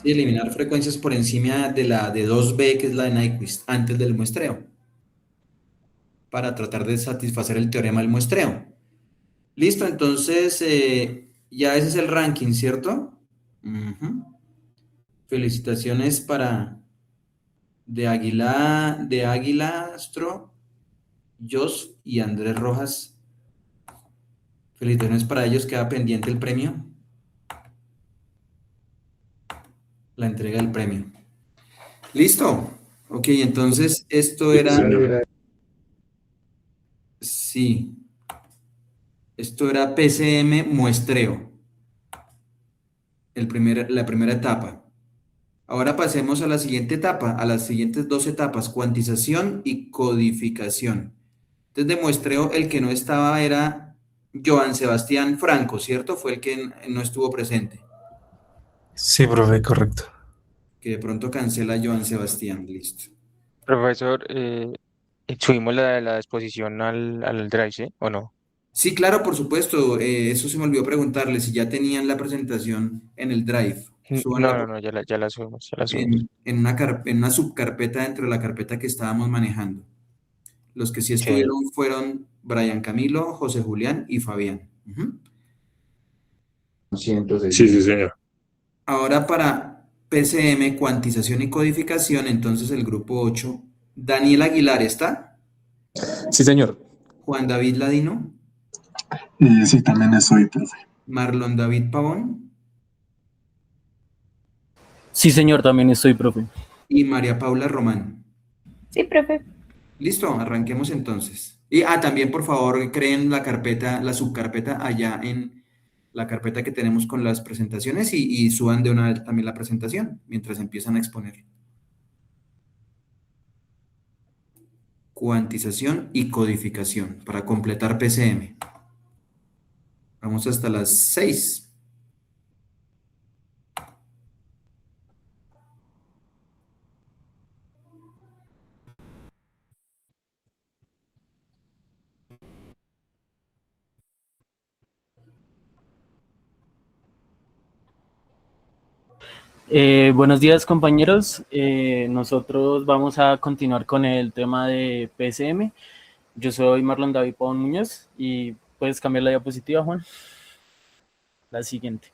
Sí, eliminar frecuencias por encima de la de 2B, que es la de Nyquist, antes del muestreo, para tratar de satisfacer el teorema del muestreo. Listo, entonces ya ese es el ranking, ¿cierto? Ujú. Felicitaciones para de Águilastro, Jos y Andrés Rojas. Felicitaciones para ellos, queda pendiente el premio, la entrega del premio. Listo. Ok, entonces esto Sí, era, señor. sí, esto era PCM muestreo, la primera etapa. Ahora pasemos a la siguiente etapa, a las siguientes dos etapas, cuantización y codificación. Entonces, de muestreo, el que no estaba era Joan Sebastián Franco, ¿cierto? Fue el que no estuvo presente, Sí, profe, correcto. que de pronto cancela Joan Sebastián, listo. Profesor, subimos la exposición al Drive, ¿sí? ¿O no? Sí, claro, por supuesto, eso se me olvidó preguntarle si ya tenían la presentación en el Drive. No, Súbanla no, no, ya la subimos, ya la subimos. en una subcarpeta dentro de la carpeta que estábamos manejando. Los que sí Sí. estuvieron fueron Brian Camilo, José Julián y Fabián. Ujú. Sí, sí, señor. Ahora para PCM, cuantización y codificación, entonces el grupo 8, Daniel Aguilar está, Sí, señor. Juan David Ladino, Sí, también estoy, profe. Marlon David Pavón Sí, señor, también estoy, profe. y María Paula Román. Sí, profe. Listo, arranquemos entonces. Y también por favor creen la carpeta, la subcarpeta allá en la carpeta que tenemos con las presentaciones y suban de una vez también la presentación mientras empiezan a exponer. Cuantización y codificación para completar PCM. Vamos hasta las 6. Buenos días, compañeros. Nosotros vamos a continuar con el tema de PSM. Yo soy Marlon David Pavón Muñoz y puedes cambiar la diapositiva, Juan. La siguiente.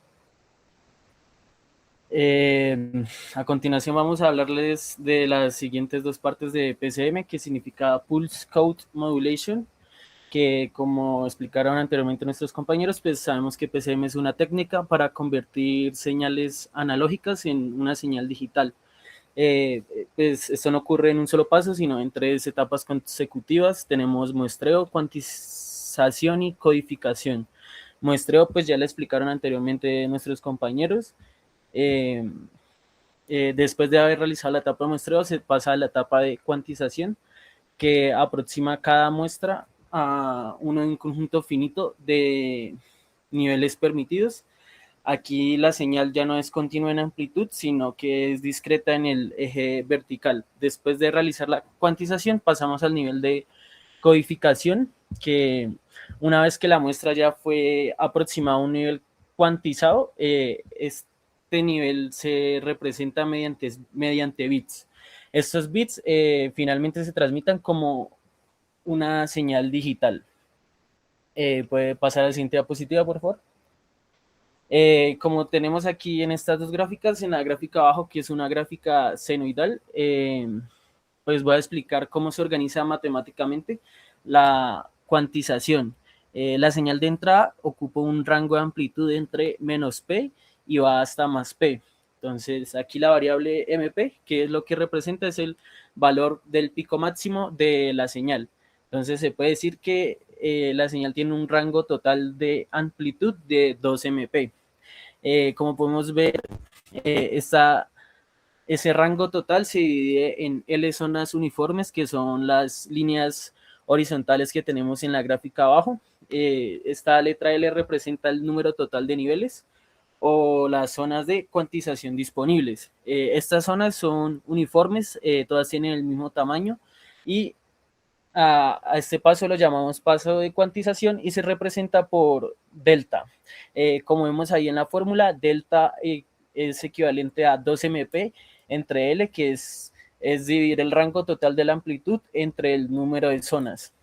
A continuación vamos a hablarles de las siguientes dos partes de PSM, que significa Pulse Code Modulation, que como explicaron anteriormente nuestros compañeros, pues sabemos que PCM es una técnica para convertir señales analógicas en una señal digital. Pues esto no ocurre en un solo paso, sino en 3 etapas consecutivas. Tenemos muestreo, cuantización y codificación. Muestreo, pues ya le explicaron anteriormente nuestros compañeros. Después de haber realizado la etapa de muestreo, se pasa a la etapa de cuantización, que aproxima cada muestra a un conjunto finito de niveles permitidos. Aquí la señal ya no es continua en amplitud, sino que es discreta en el eje vertical. Después de realizar la cuantización, pasamos al nivel de codificación, que una vez que la muestra ya fue aproximada a un nivel cuantizado, este nivel se representa mediante bits. Estos bits finalmente se transmitan como una señal digital. ¿Puede pasar a la siguiente diapositiva, por favor? Como tenemos aquí en estas dos gráficas, en la gráfica abajo, que es una gráfica senoidal, pues voy a explicar cómo se organiza matemáticamente la cuantización. La señal de entrada ocupa un rango de amplitud entre menos P y va hasta más P. Entonces, aquí la variable MP, que es lo que representa, es el valor del pico máximo de la señal. Entonces, se puede decir que la señal tiene un rango total de amplitud de 2 MP. Como podemos ver, ese rango total se divide en L zonas uniformes, que son las líneas horizontales que tenemos en la gráfica abajo. Esta letra L representa el número total de niveles o las zonas de cuantización disponibles. Estas zonas son uniformes, todas tienen el mismo tamaño y a este paso lo llamamos paso de cuantización y se representa por delta. Como vemos ahí en la fórmula, delta es equivalente a 2 MP entre L, que es dividir el rango total de la amplitud entre el número de zonas.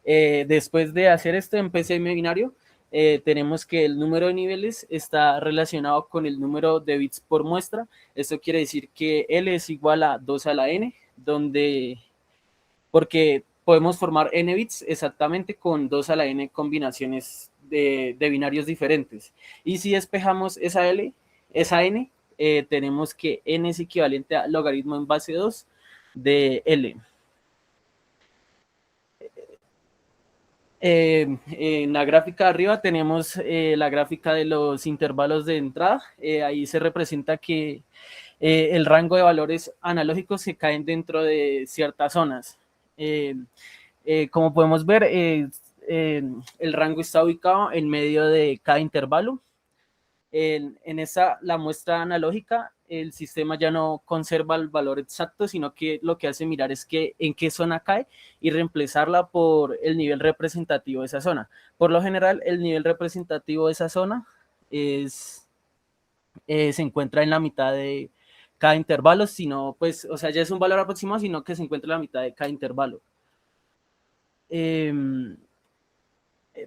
Después de hacer esto en PCM binario, tenemos que el número de niveles está relacionado con el número de bits por muestra. Esto quiere decir que L es igual a 2 a la n, porque podemos formar n bits exactamente con 2 a la n combinaciones de binarios diferentes. Y si despejamos esa n, tenemos que n es equivalente a logaritmo en base 2 de L. En la gráfica de arriba tenemos la gráfica de los intervalos de entrada. Ahí se representa que el rango de valores analógicos se caen dentro de ciertas zonas. Como podemos ver, el rango está ubicado en medio de cada intervalo. En la muestra analógica, el sistema ya no conserva el valor exacto, sino que lo que hace mirar es en qué zona cae y reemplazarla por el nivel representativo de esa zona. Por lo general, el nivel representativo de esa zona se encuentra en la mitad de cada intervalo, sino, pues, o sea, ya es un valor aproximado, sino que se encuentra en la mitad de cada intervalo.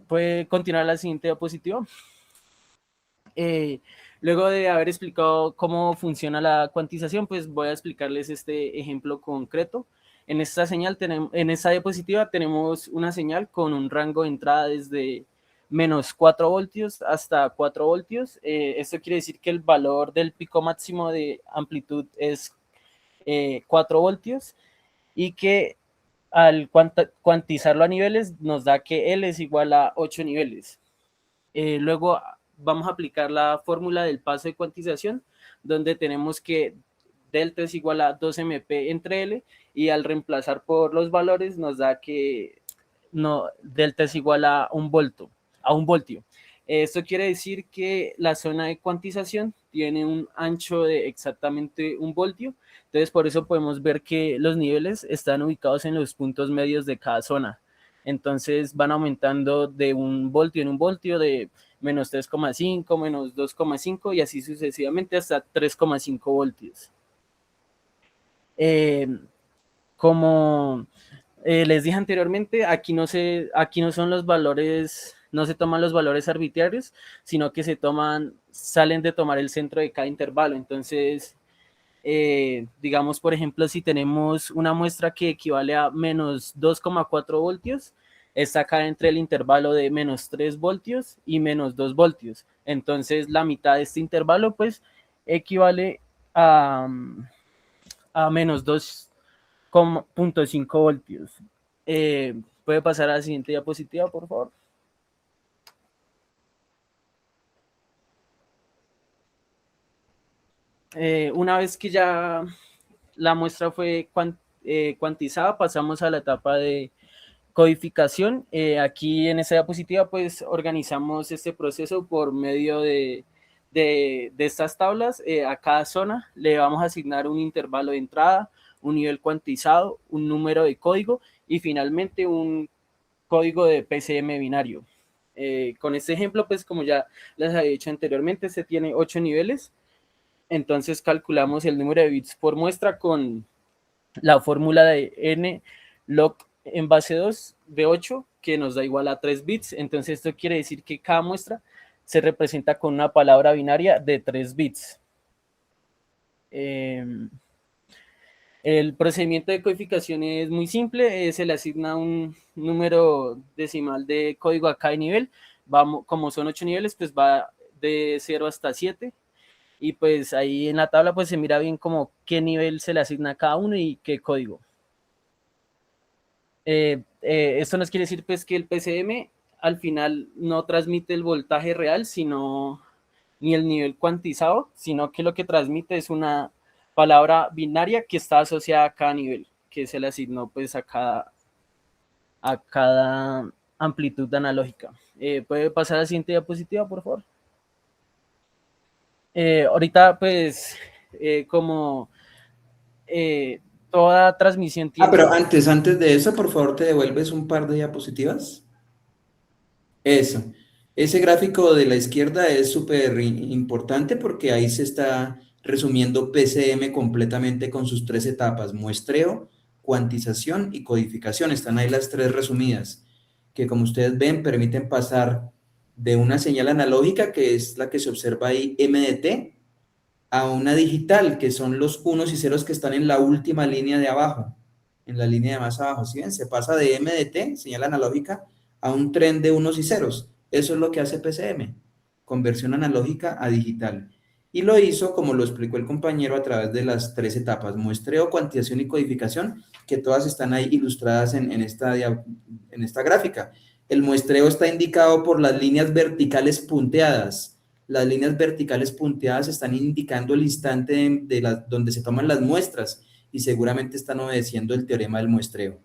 Puede continuar la siguiente diapositiva. Luego de haber explicado cómo funciona la cuantización, pues voy a explicarles este ejemplo concreto. En esta diapositiva tenemos una señal con un rango de entrada desde menos 4 voltios hasta 4 voltios. Esto quiere decir que el valor del pico máximo de amplitud es 4 voltios y que al cuantizarlo a niveles nos da que L es igual a 8 niveles. Luego vamos a aplicar la fórmula del paso de cuantización, donde tenemos que delta es igual a 2 MP entre L, y al reemplazar por los valores nos da que delta es igual a un voltio. Esto quiere decir que la zona de cuantización tiene un ancho de exactamente 1 voltio. Entonces, por eso podemos ver que los niveles están ubicados en los puntos medios de cada zona. Entonces, van aumentando de 1 voltio en 1 voltio, de menos 3,5, menos 2,5 y así sucesivamente hasta 3,5 voltios. Como les dije anteriormente, aquí no son los valores, no se toman los valores arbitrarios, sino que salen de tomar el centro de cada intervalo. Entonces, digamos, por ejemplo, si tenemos una muestra que equivale a menos 2,4 voltios, está acá entre el intervalo de menos 3 voltios y menos 2 voltios. Entonces, la mitad de este intervalo, pues, equivale a menos 2,5 voltios. ¿Puede pasar a la siguiente diapositiva, por favor? Una vez que ya la muestra fue cuantizada, pasamos a la etapa de codificación. Aquí en esta diapositiva pues organizamos este proceso por medio de estas tablas. A cada zona le vamos a asignar un intervalo de entrada, un nivel cuantizado, un número de código y finalmente un código de PCM binario. Con este ejemplo, pues como ya les había dicho anteriormente, se tiene 8 niveles. Entonces calculamos el número de bits por muestra con la fórmula de n log en base 2 de 8, que nos da igual a 3 bits. Entonces esto quiere decir que cada muestra se representa con una palabra binaria de 3 bits. El procedimiento de codificación es muy simple, se le asigna un número decimal de código a cada nivel. Vamos, como son 8 niveles, pues va de 0 hasta 7. Y pues ahí en la tabla pues se mira bien como qué nivel se le asigna a cada uno y qué código. Esto nos quiere decir pues que el PCM al final no transmite el voltaje real, ni el nivel cuantizado, sino que lo que transmite es una palabra binaria que está asociada a cada nivel, que se le asignó pues a cada amplitud analógica. ¿Puede pasar a la siguiente diapositiva, por favor? Ahorita pues como toda transmisión tiene... pero antes de eso, por favor, te devuelves un par de diapositivas. Eso. Ese gráfico de la izquierda es súper importante porque ahí se está resumiendo PCM completamente con sus 3 etapas: muestreo, cuantización y codificación. Están ahí las 3 resumidas, que como ustedes ven permiten pasar de una señal analógica, que es la que se observa ahí, MDT, a una digital, que son los unos y ceros que están en la última línea de abajo, en la línea de más abajo. ¿Sí ven? Se pasa de MDT, señal analógica, a un tren de unos y ceros. Eso es lo que hace PCM, conversión analógica a digital. Y lo hizo, como lo explicó el compañero, a través de las 3 etapas: muestreo, cuantización y codificación, que todas están ahí ilustradas en esta gráfica. El muestreo está indicado por las líneas verticales punteadas. Las líneas verticales punteadas están indicando el instante donde se toman las muestras y seguramente están obedeciendo el teorema del muestreo.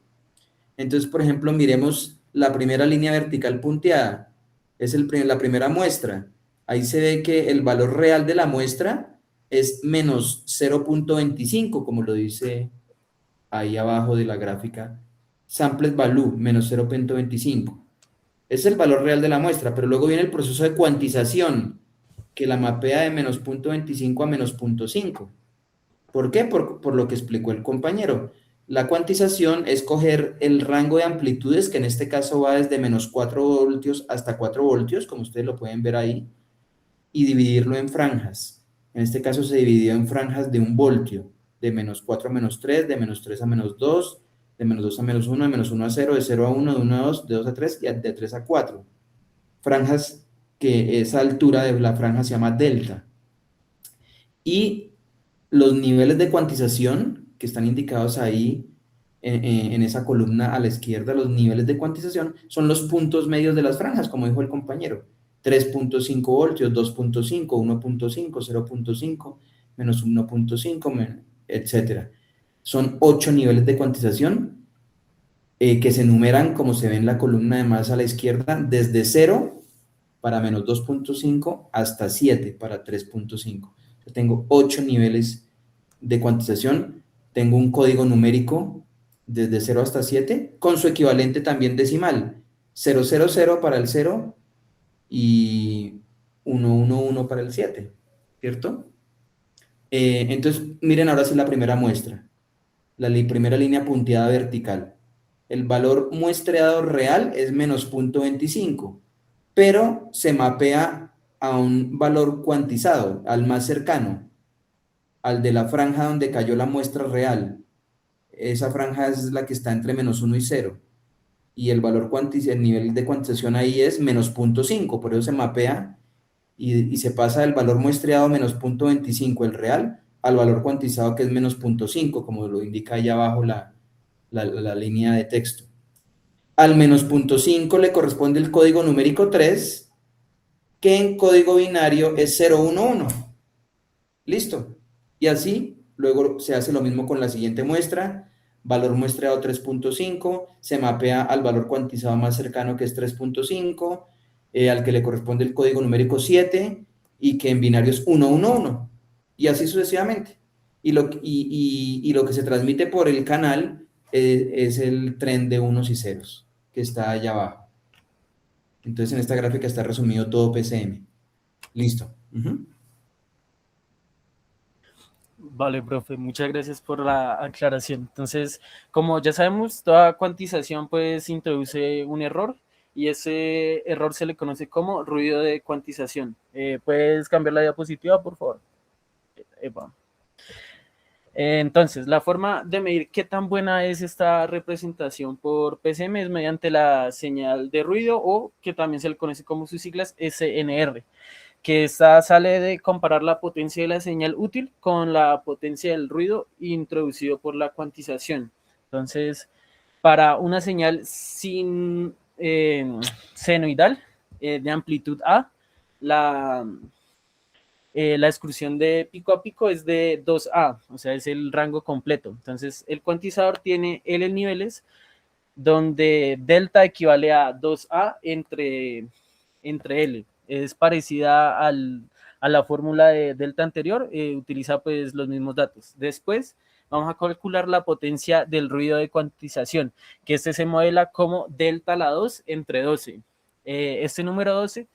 Entonces, por ejemplo, miremos la primera línea vertical punteada. Es la primera muestra. Ahí se ve que el valor real de la muestra es menos 0.25, como lo dice ahí abajo de la gráfica. Samples value, menos 0.25. Ese es el valor real de la muestra, pero luego viene el proceso de cuantización, que la mapea de menos 0.25 a menos 0.5. ¿Por qué? Por lo que explicó el compañero. La cuantización es coger el rango de amplitudes, que en este caso va desde menos 4 voltios hasta 4 voltios, como ustedes lo pueden ver ahí, y dividirlo en franjas. En este caso se dividió en franjas de 1 voltio, de menos 4 a menos 3, de menos 3 a menos 2, de menos 2 a menos 1, de menos 1 a 0, de 0 a 1, de 1 a 2, de 2 a 3 y de 3 a 4. Franjas que esa altura de la franja se llama delta. Y los niveles de cuantización que están indicados ahí en esa columna a la izquierda, los niveles de cuantización son los puntos medios de las franjas, como dijo el compañero: 3.5 voltios, 2.5, 1.5, 0.5, menos 1.5, etcétera. Son 8 niveles de cuantización que se enumeran, como se ve en la columna de más a la izquierda, desde 0 para menos 2.5 hasta 7 para 3.5. Tengo 8 niveles de cuantización. Tengo un código numérico desde 0 hasta 7, con su equivalente también decimal: 000 para el 0 y 111 para el 7, ¿cierto? Entonces, miren ahora sí la primera muestra, la primera línea punteada vertical. El valor muestreado real es menos 0.25, pero se mapea a un valor cuantizado, al más cercano, al de la franja donde cayó la muestra real. Esa franja es la que está entre menos 1 y 0. Y el el nivel de cuantización ahí es menos 0.5, por eso se mapea y se pasa del valor muestreado menos 0.25, el real, al valor cuantizado, que es menos 0.5, como lo indica ahí abajo la línea de texto. Al menos 0.5 le corresponde el código numérico 3, que en código binario es 011. Listo. Y así, luego se hace lo mismo con la siguiente muestra: valor muestreado 3.5, se mapea al valor cuantizado más cercano, que es 3.5, al que le corresponde el código numérico 7, y que en binario es 111, y así sucesivamente. Y lo que se transmite por el canal es el tren de unos y ceros, que está allá abajo. Entonces en esta gráfica está resumido todo PCM. Listo. Vale, profe, muchas gracias por la aclaración. Entonces, como ya sabemos, toda cuantización pues introduce un error y ese error se le conoce como ruido de cuantización. ¿Puedes cambiar la diapositiva, por favor? Epa. Entonces, la forma de medir qué tan buena es esta representación por PCM es mediante la señal de ruido o que también se le conoce como sus siglas SNR, que esta sale de comparar la potencia de la señal útil con la potencia del ruido introducido por la cuantización. Entonces, para una señal sin senoidal de amplitud A, la excursión de pico a pico es de 2A, o sea, es el rango completo. Entonces, el cuantizador tiene L niveles, donde delta equivale a 2A entre L. Es parecida a la fórmula de delta anterior, utiliza pues los mismos datos. Después, vamos a calcular la potencia del ruido de cuantización, que este se modela como delta a la 2 entre 12. Este número 12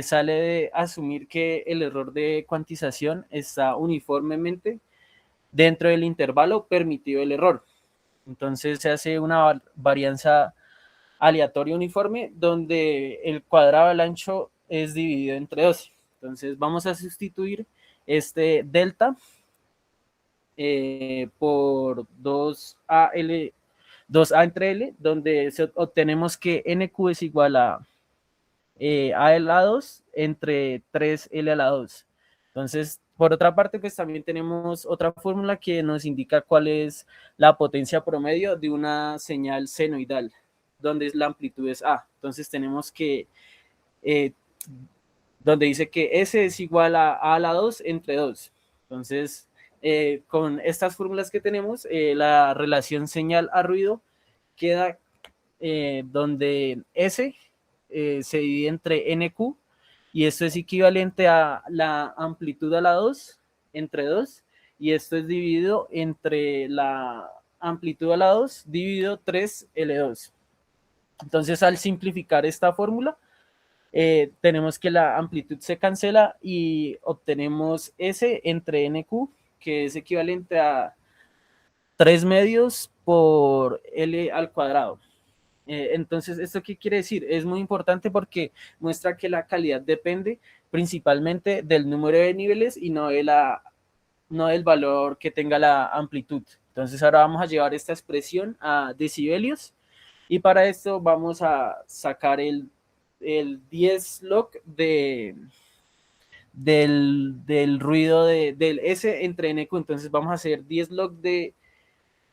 sale de asumir que el error de cuantización está uniformemente dentro del intervalo permitido del error. Entonces se hace una varianza aleatoria uniforme donde el cuadrado del ancho es dividido entre 12. Entonces vamos a sustituir este delta por 2A entre L, donde obtenemos que NQ es igual a a la 2 entre 3L a la 2. Entonces, por otra parte, pues también tenemos otra fórmula que nos indica cuál es la potencia promedio de una señal senoidal, donde la amplitud es A. Entonces tenemos que, donde dice que S es igual a la 2 entre 2. Entonces, con estas fórmulas que tenemos, la relación señal a ruido queda donde S se divide entre NQ y esto es equivalente a la amplitud a la 2 entre 2 y esto es dividido entre la amplitud a la 2 dividido 3L2. Entonces al simplificar esta fórmula tenemos que la amplitud se cancela y obtenemos S entre NQ que es equivalente a 3 medios por L al cuadrado. Entonces, ¿esto qué quiere decir? Es muy importante porque muestra que la calidad depende principalmente del número de niveles y no del valor que tenga la amplitud. Entonces, ahora vamos a llevar esta expresión a decibelios y para esto vamos a sacar el 10 log del ruido del S entre NQ. Entonces, vamos a hacer 10 log de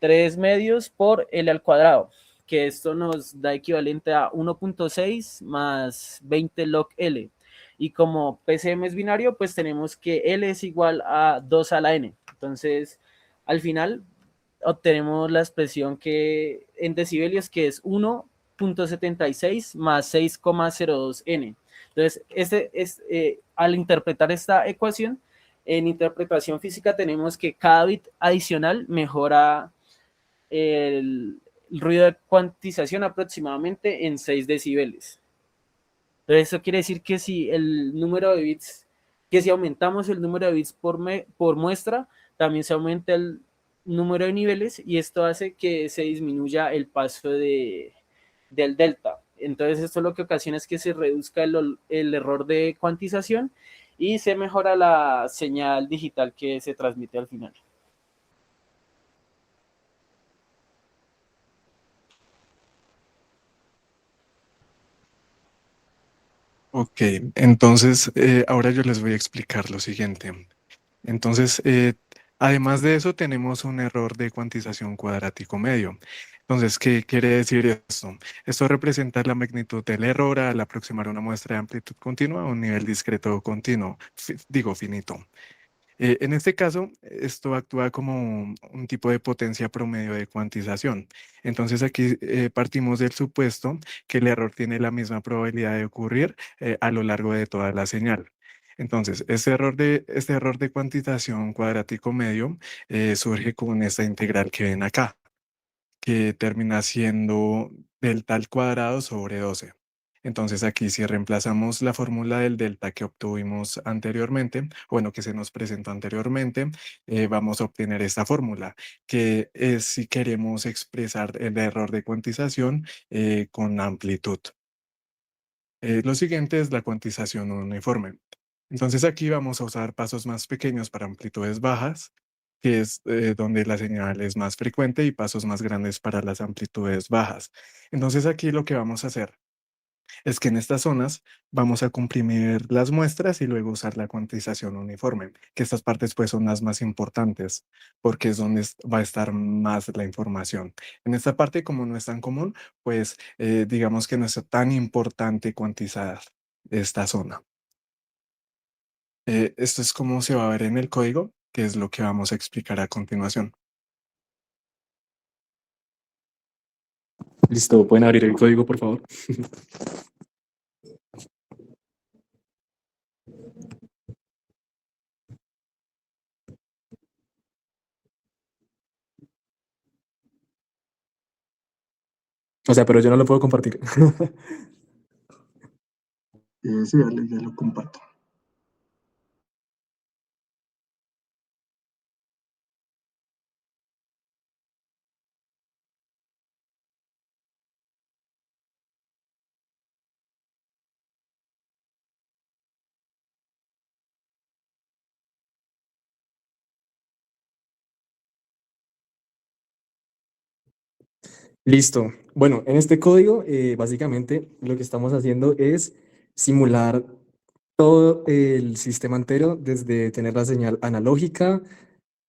3 medios por L al cuadrado, que esto nos da equivalente a 1.6 más 20 log L. Y como PCM es binario, pues tenemos que L es igual a 2 a la N. Entonces, al final, obtenemos la expresión que en decibelios, que es 1.76 más 6,02 N. Entonces, al interpretar esta ecuación, en interpretación física tenemos que cada bit adicional mejora el ruido de cuantización aproximadamente en 6 decibeles. Entonces, eso quiere decir que si el número de bits, que si aumentamos el número de bits por muestra, también se aumenta el número de niveles y esto hace que se disminuya el paso del delta. Entonces, esto lo que ocasiona es que se reduzca el error de cuantización y se mejora la señal digital que se transmite al final. Ok, entonces ahora yo les voy a explicar lo siguiente. Entonces, además de eso, tenemos un error de cuantización cuadrático medio. Entonces, ¿qué quiere decir esto? Esto representa la magnitud del error al aproximar una muestra de amplitud continua a un nivel discreto continuo, finito. En este caso, esto actúa como un tipo de potencia promedio de cuantización. Entonces aquí partimos del supuesto que el error tiene la misma probabilidad de ocurrir a lo largo de toda la señal. Entonces, este error de cuantización cuadrático medio surge con esta integral que ven acá, que termina siendo delta al cuadrado sobre 12. Entonces aquí si reemplazamos la fórmula del delta que obtuvimos anteriormente, bueno, que se nos presentó anteriormente, vamos a obtener esta fórmula, que es si queremos expresar el error de cuantización con amplitud. Lo siguiente es la cuantización uniforme. Entonces aquí vamos a usar pasos más pequeños para amplitudes bajas, que es donde la señal es más frecuente, y pasos más grandes para las amplitudes bajas. Entonces aquí lo que vamos a hacer es que en estas zonas vamos a comprimir las muestras y luego usar la cuantización uniforme, que estas partes pues son las más importantes porque es donde va a estar más la información. En esta parte, como no es tan común, pues digamos que no es tan importante cuantizar esta zona. Esto es como se va a ver en el código, que es lo que vamos a explicar a continuación. Listo, pueden abrir el código, por favor. O sea, pero yo no lo puedo compartir. Sí, ya lo comparto. Listo. Bueno, en este código, básicamente lo que estamos haciendo es simular todo el sistema entero, desde tener la señal analógica,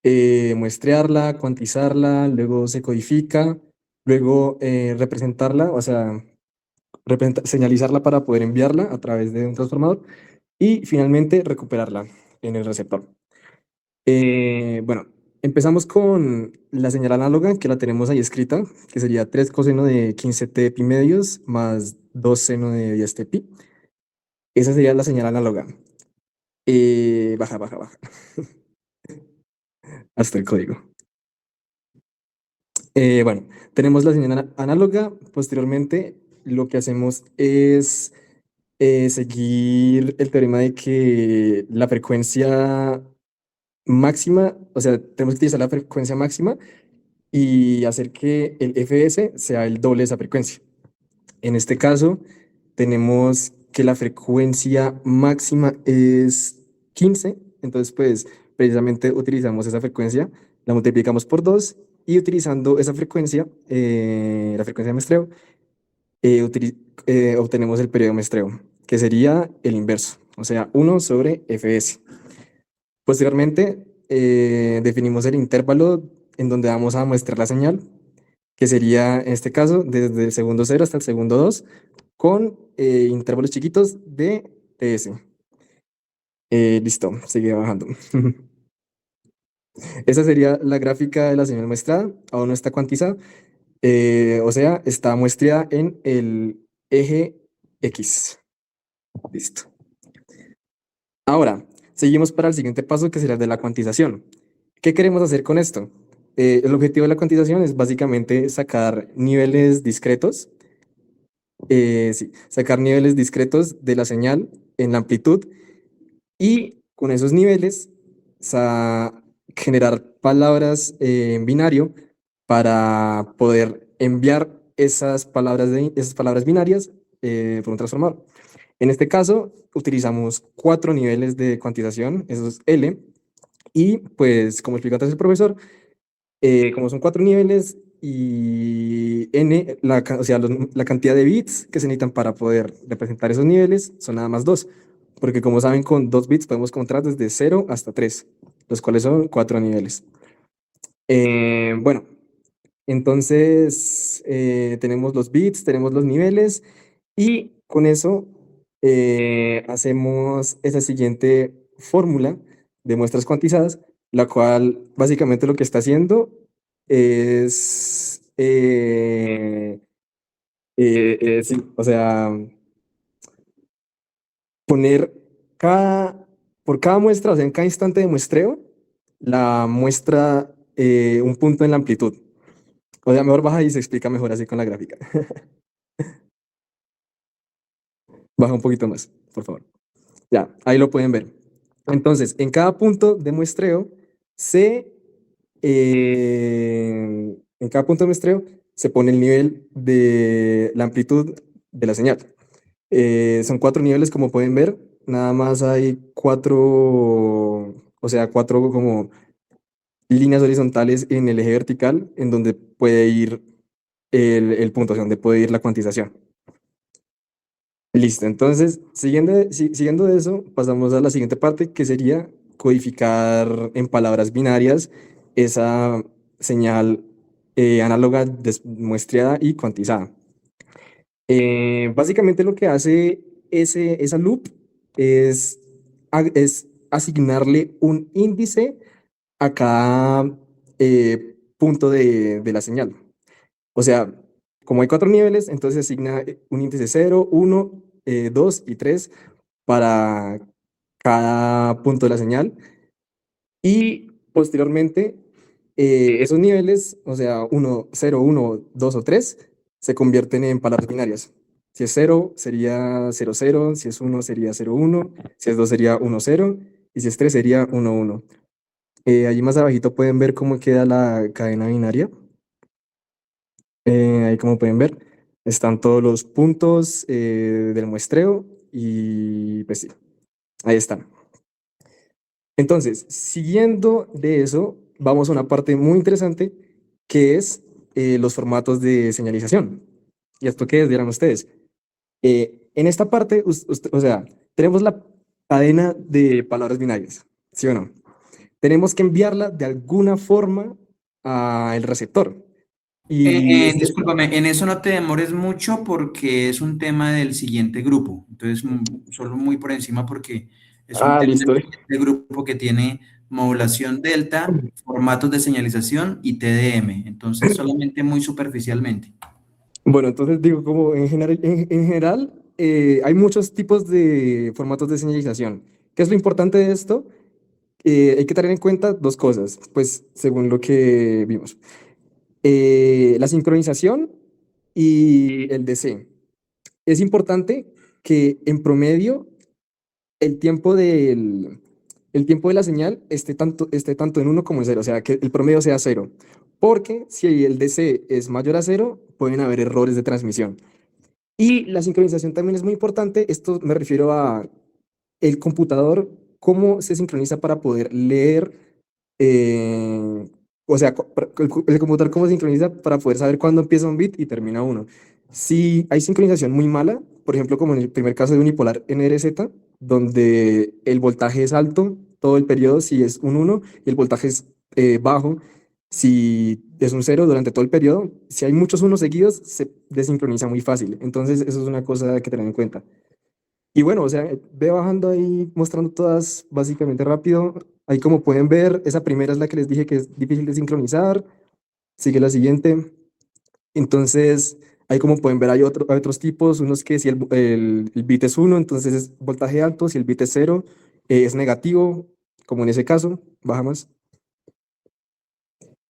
muestrearla, cuantizarla, luego se codifica, luego representarla, o sea, señalizarla para poder enviarla a través de un transformador y finalmente recuperarla en el receptor. Bueno, empezamos con la señal análoga, que la tenemos ahí escrita, que sería 3 coseno de 15t pi medios más 2 seno de 10t pi. Esa sería la señal análoga. Baja. Hasta el código. Bueno, tenemos la señal análoga. Posteriormente, lo que hacemos es seguir el teorema de que la frecuencia máxima, o sea, tenemos que utilizar la frecuencia máxima y hacer que el fs sea el doble de esa frecuencia. En este caso, tenemos que la frecuencia máxima es 15, entonces pues precisamente utilizamos esa frecuencia, la multiplicamos por 2 y utilizando esa frecuencia, la frecuencia de muestreo, obtenemos el periodo de muestreo, que sería el inverso, o sea, 1 sobre fs. Posteriormente, definimos el intervalo en donde vamos a muestrar la señal, que sería en este caso desde el segundo 0 hasta el segundo 2, con intervalos chiquitos de TS. Listo, sigue bajando. Esa sería la gráfica de la señal muestrada, aún no está cuantizada, o sea, está muestreada en el eje X. Listo. Ahora, seguimos para el siguiente paso, que será el de la cuantización. ¿Qué queremos hacer con esto? El objetivo de la cuantización es básicamente sacar niveles discretos, sí, sacar niveles discretos de la señal en la amplitud y con esos niveles generar palabras en binario para poder enviar esas palabras binarias por un transformador. En este caso, utilizamos 4 niveles de cuantización, eso es L, y pues como explicó antes el profesor, como son 4 niveles y N, o sea, la cantidad de bits que se necesitan para poder representar esos niveles son nada más 2, porque como saben, con 2 bits podemos contar desde 0 hasta 3, los cuales son 4 niveles. Bueno, entonces tenemos los bits, tenemos los niveles, y con eso hacemos esa siguiente fórmula de muestras cuantizadas, la cual básicamente lo que está haciendo es, sí, o sea, poner por cada muestra, o sea, en cada instante de muestreo, la muestra un punto en la amplitud. O sea, mejor baja y se explica mejor así con la gráfica. Baja un poquito más, por favor. Ya, ahí lo pueden ver. Entonces, en cada punto de muestreo en cada punto de muestreo se pone el nivel de la amplitud de la señal. Son 4 niveles, como pueden ver. Nada más hay 4, o sea, 4 como líneas horizontales en el eje vertical, en donde puede ir el punto, o sea, donde puede ir la cuantización. Listo, entonces, siguiendo de eso, pasamos a la siguiente parte, que sería codificar en palabras binarias esa señal análoga muestreada y cuantizada. Básicamente lo que hace esa loop es asignarle un índice a cada punto de la señal. O sea, como hay 4 niveles, entonces se asigna un índice 0, 1, 2 y 3 para cada punto de la señal. Y posteriormente, esos niveles, o sea, 1, 0, 1, 2 o 3, se convierten en palabras binarias. Si es 0, sería 0, 0, si es 1, sería 0, 1, si es 2, sería 1, 0, y si es 3, sería 1, 1. Allí más abajito pueden ver cómo queda la cadena binaria. Ahí como pueden ver, están todos los puntos del muestreo y pues sí, ahí están. Entonces, siguiendo de eso, vamos a una parte muy interesante que es los formatos de señalización. ¿Y esto qué es? Dirán ustedes. En esta parte, o sea, tenemos la cadena de palabras binarias, ¿sí o no? Tenemos que enviarla de alguna forma al receptor. Y Discúlpame, en eso no te demores mucho porque es un tema del siguiente grupo. Entonces, solo muy por encima porque es un tema listo. del siguiente grupo que tiene modulación delta, formatos de señalización y TDM. Entonces, solamente muy superficialmente. Bueno, entonces digo, como en general hay muchos tipos de formatos de señalización. ¿Qué es lo importante de esto? Hay que tener en cuenta 2 cosas, pues según lo que vimos. La sincronización y el DC. Es importante que en promedio el tiempo el tiempo de la señal esté tanto en 1 como en 0, o sea, que el promedio sea 0. Porque si el DC es mayor a 0, pueden haber errores de transmisión. Y la sincronización también es muy importante. Esto me refiero a el computador, cómo se sincroniza para poder leer, o sea, el computador cómo se sincroniza para poder saber cuándo empieza un bit y termina uno. Si hay sincronización muy mala, por ejemplo, como en el primer caso de unipolar NRZ, donde el voltaje es alto todo el periodo si es un 1 y el voltaje es bajo si es un 0 durante todo el periodo, si hay muchos unos seguidos, se desincroniza muy fácil. Entonces, eso es una cosa que tener en cuenta. Y bueno, o sea, ve bajando ahí, mostrando todas básicamente rápido. Ahí como pueden ver, esa primera es la que les dije que es difícil de sincronizar. Sigue la siguiente. Entonces, ahí como pueden ver, hay otros tipos, unos que si el bit es 1, entonces es voltaje alto, si el bit es 0, es negativo, como en ese caso, baja más.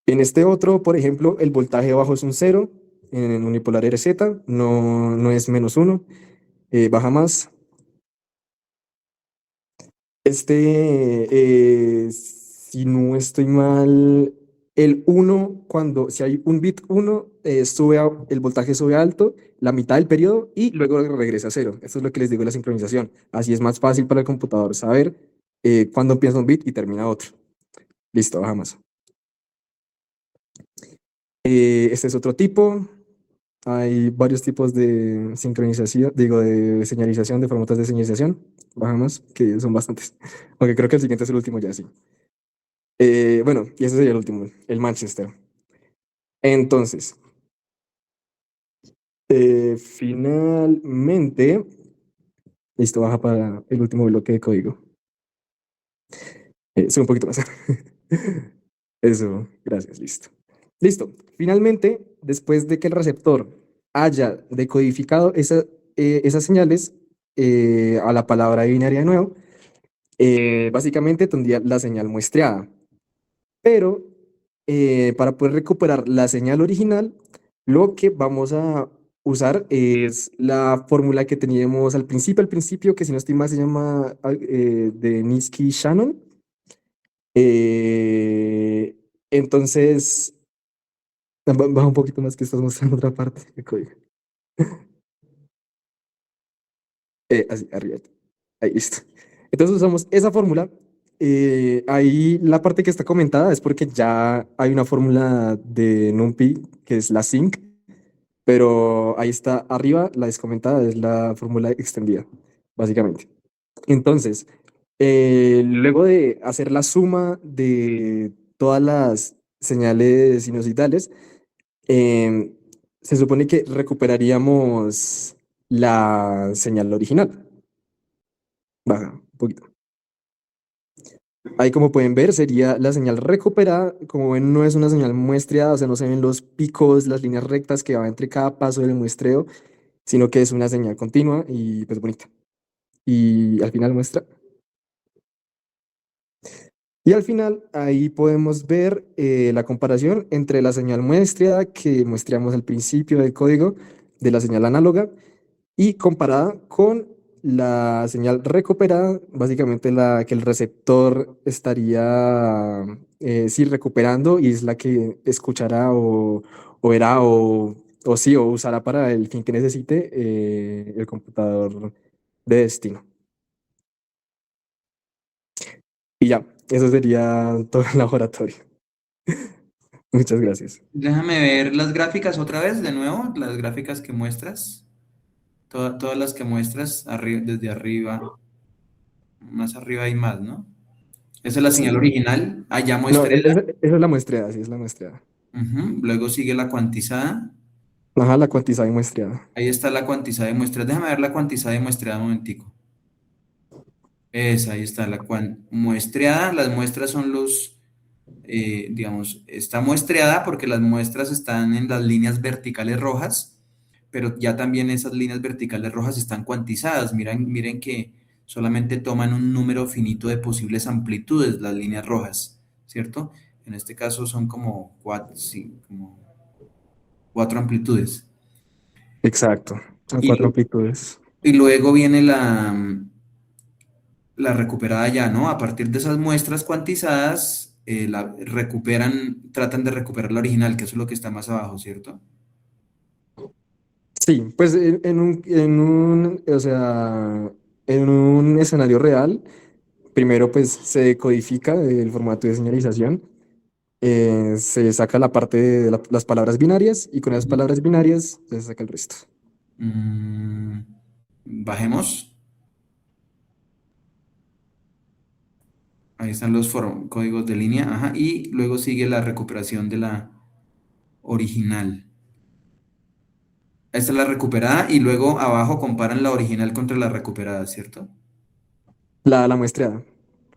En este otro, por ejemplo, el voltaje bajo es un 0, en unipolar RZ, no es -1, baja más. Si no estoy mal, el 1, si hay un bit 1, el voltaje sube alto, la mitad del periodo y luego regresa a 0. Eso es lo que les digo de la sincronización. Así es más fácil para el computador saber cuándo empieza un bit y termina otro. Listo, baja más. Este es otro tipo. Hay varios tipos de sincronización, digo, de señalización, de formatos de señalización. Baja más, que son bastantes. Aunque creo que el siguiente es el último ya, sí. Bueno, y ese sería el último, el Manchester. Entonces, finalmente, listo, baja para el último bloque de código. Sube un poquito más. Eso, gracias, listo. Listo, finalmente, después de que el receptor haya decodificado esas señales a la palabra binaria de nuevo, básicamente tendría la señal muestreada. Pero para poder recuperar la señal original, lo que vamos a usar es la fórmula que teníamos al principio, que si no estoy mal se llama de Niski-Shannon. Eh, entonces, baja un poquito más que estás mostrando otra parte del código. Así, arriba. Ahí listo. Entonces usamos esa fórmula. Ahí la parte que está comentada es porque ya hay una fórmula de NumPy que es la sync, pero ahí está arriba, la descomentada es la fórmula extendida, básicamente. Entonces, luego de hacer la suma de todas las señales sinusoidales, em, se supone que recuperaríamos la señal original. Baja un poquito. Ahí como pueden ver sería la señal recuperada. Como ven, no es una señal muestreada, o sea, no se ven los picos, las líneas rectas que va entre cada paso del muestreo, sino que es una señal continua y pues bonita. Y al final muestra. Y al final ahí podemos ver la comparación entre la señal muestreada que muestreamos al principio del código de la señal análoga y comparada con la señal recuperada, básicamente la que el receptor estaría sí recuperando y es la que escuchará o verá o sí o usará para el fin que necesite el computador de destino. Y ya, eso sería todo el laboratorio. Muchas gracias. Déjame ver las gráficas otra vez, de nuevo, las gráficas que muestras. Todas las que muestras desde arriba. Más arriba hay más, ¿no? Esa es la señal Sí. original. Allá No, muestra. esa es la muestreada, sí, es la muestreada. Luego sigue la cuantizada. Ajá, la cuantizada y muestreada. Ahí está la cuantizada de muestras. Déjame ver la cuantizada de muestreada un momentico. Ahí está la muestreada. Las muestras son digamos, está muestreada porque las muestras están en las líneas verticales rojas, pero ya también esas líneas verticales rojas están cuantizadas. Miren que solamente toman un número finito de posibles amplitudes las líneas rojas, ¿cierto? En este caso son como como 4 amplitudes. Exacto. Son Y, 4 amplitudes. y luego viene la recuperada ya, ¿no? A partir de esas muestras cuantizadas, tratan de recuperar la original, que eso es lo que está más abajo, ¿cierto? Sí, pues o sea, en un escenario real, primero pues se codifica el formato de señalización, se saca la parte de las palabras binarias y con esas palabras binarias se saca el resto. Mm, bajemos. Ahí están los códigos de línea, ajá, y luego sigue la recuperación de la original. Esta es la recuperada y luego abajo comparan la original contra la recuperada, ¿cierto? La muestreada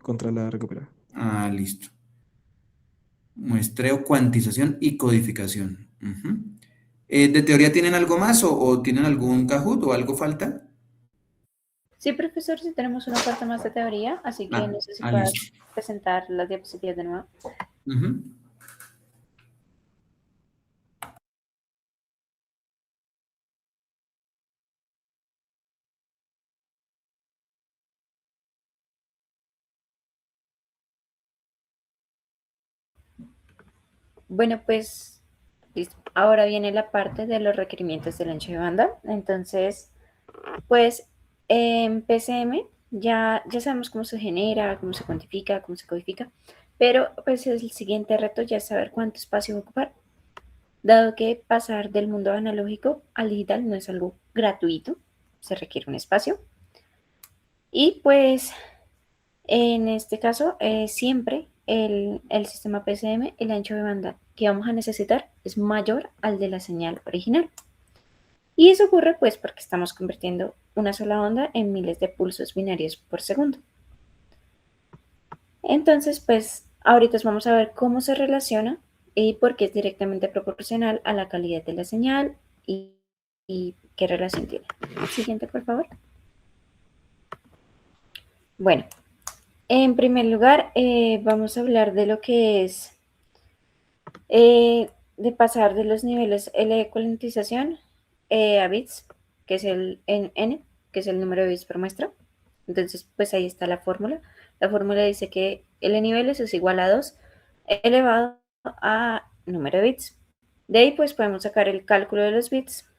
contra la recuperada. Ah, listo. Muestreo, cuantización y codificación. Ujú. ¿De teoría tienen algo más o tienen algún Kahoot o algo falta? Sí, profesor, sí tenemos una parte más de teoría, así que no sé si puedas Listo. presentar las diapositivas de nuevo. Ujú. Bueno, pues listo. Ahora viene la parte de los requerimientos del ancho de banda. Entonces, pues en PCM ya sabemos cómo se genera, cómo se cuantifica, cómo se codifica, pero pues el siguiente reto ya es saber cuánto espacio va a ocupar, dado que pasar del mundo analógico al digital no es algo gratuito, se requiere un espacio. Y pues en este caso, siempre el sistema PCM, el ancho de banda que vamos a necesitar es mayor al de la señal original. Y eso ocurre pues porque estamos convirtiendo una sola onda en miles de pulsos binarios por segundo. Entonces, pues ahorita vamos a ver cómo se relaciona y por qué es directamente proporcional a la calidad de la señal y qué relación tiene. Siguiente, por favor. Bueno, en primer lugar, vamos a hablar de lo que es de pasar de los niveles L de cuantización a bits, que es el n, que es el número de bits por muestra. Entonces, pues ahí está la fórmula. La fórmula dice que el niveles es igual a 2 elevado a número de bits. De ahí, pues podemos sacar el cálculo de los bits,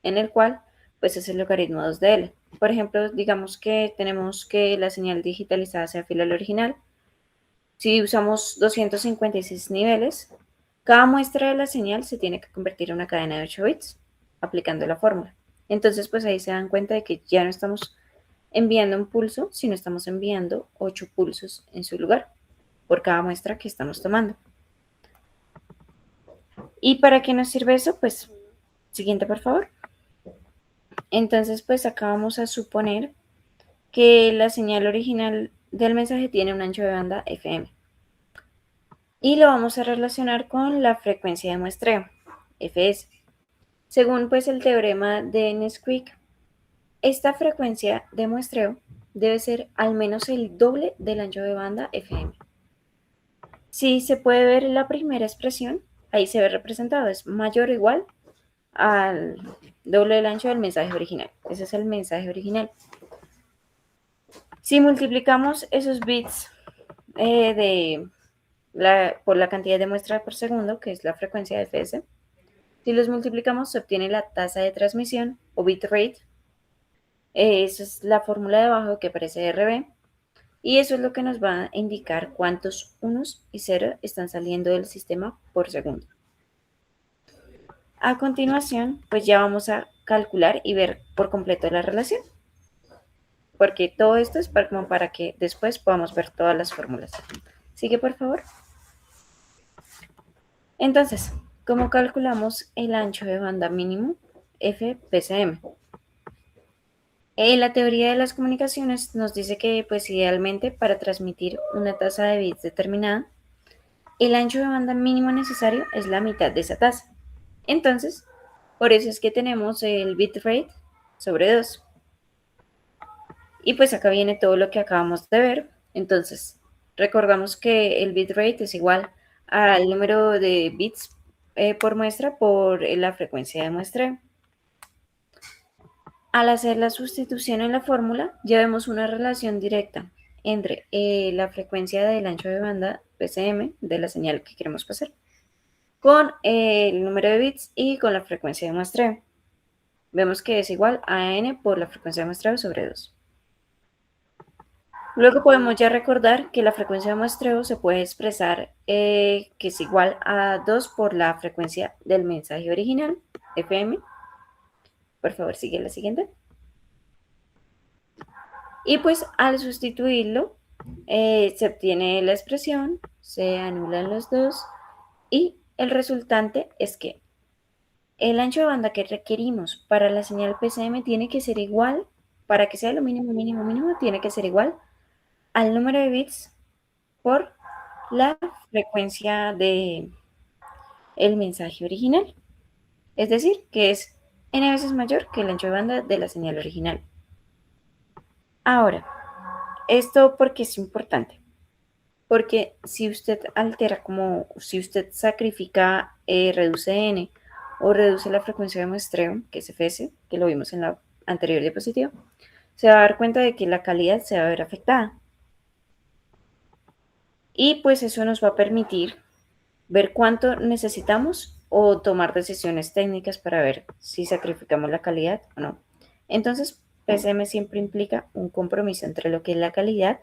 en el cual, pues es el logaritmo 2 de L. Por ejemplo, digamos que tenemos que la señal digitalizada sea fiel al original. Si usamos 256 niveles, cada muestra de la señal se tiene que convertir en una cadena de 8 bits, aplicando la fórmula. Entonces, pues ahí se dan cuenta de que ya no estamos enviando un pulso, sino estamos enviando 8 pulsos en su lugar, por cada muestra que estamos tomando. ¿Y para qué nos sirve eso? Pues, siguiente, por favor. Entonces, pues acá vamos a suponer que la señal original del mensaje tiene un ancho de banda FM. Y lo vamos a relacionar con la frecuencia de muestreo, Fs. Según pues el teorema de Nesquik, esta frecuencia de muestreo debe ser al menos el doble del ancho de banda FM. Si se puede ver en la primera expresión, ahí se ve representado, es mayor o igual al doble del ancho del mensaje original. Ese es el mensaje original. Si multiplicamos esos bits por la cantidad de muestras por segundo, que es la frecuencia de Fs, si los multiplicamos se obtiene la tasa de transmisión o bitrate. Esa es la fórmula de abajo que aparece RB. Y eso es lo que nos va a indicar cuántos unos y ceros están saliendo del sistema por segundo. A continuación, pues ya vamos a calcular y ver por completo la relación. Porque todo esto es para que después podamos ver todas las fórmulas. Sigue, por favor. Entonces, ¿cómo calculamos el ancho de banda mínimo FPCM? La teoría de las comunicaciones nos dice que, pues idealmente, para transmitir una tasa de bits determinada, el ancho de banda mínimo necesario es la mitad de esa tasa. Entonces, por eso es que tenemos el bitrate sobre 2. Y pues acá viene todo lo que acabamos de ver. Entonces, recordamos que el bitrate es igual al número de bits por muestra por la frecuencia de muestreo. Al hacer la sustitución en la fórmula, ya vemos una relación directa entre la frecuencia del ancho de banda PCM de la señal que queremos pasar con el número de bits y con la frecuencia de muestreo. Vemos que es igual a n por la frecuencia de muestreo sobre 2. Luego podemos ya recordar que la frecuencia de muestreo se puede expresar que es igual a 2 por la frecuencia del mensaje original, FM. Por favor, sigue la siguiente. Y pues al sustituirlo, se obtiene la expresión, se anulan los dos y el resultante es que el ancho de banda que requerimos para la señal PCM tiene que ser igual, para que sea lo mínimo, mínimo, mínimo, tiene que ser igual al número de bits por la frecuencia de el mensaje original. Es decir, que es n veces mayor que el ancho de banda de la señal original. Ahora, esto porque es importante. Porque si usted altera, como si usted sacrifica, reduce n o reduce la frecuencia de muestreo, que es Fs, que lo vimos en la anterior diapositiva, se va a dar cuenta de que la calidad se va a ver afectada. Y pues eso nos va a permitir ver cuánto necesitamos o tomar decisiones técnicas para ver si sacrificamos la calidad o no. Entonces, PCM siempre implica un compromiso entre lo que es la calidad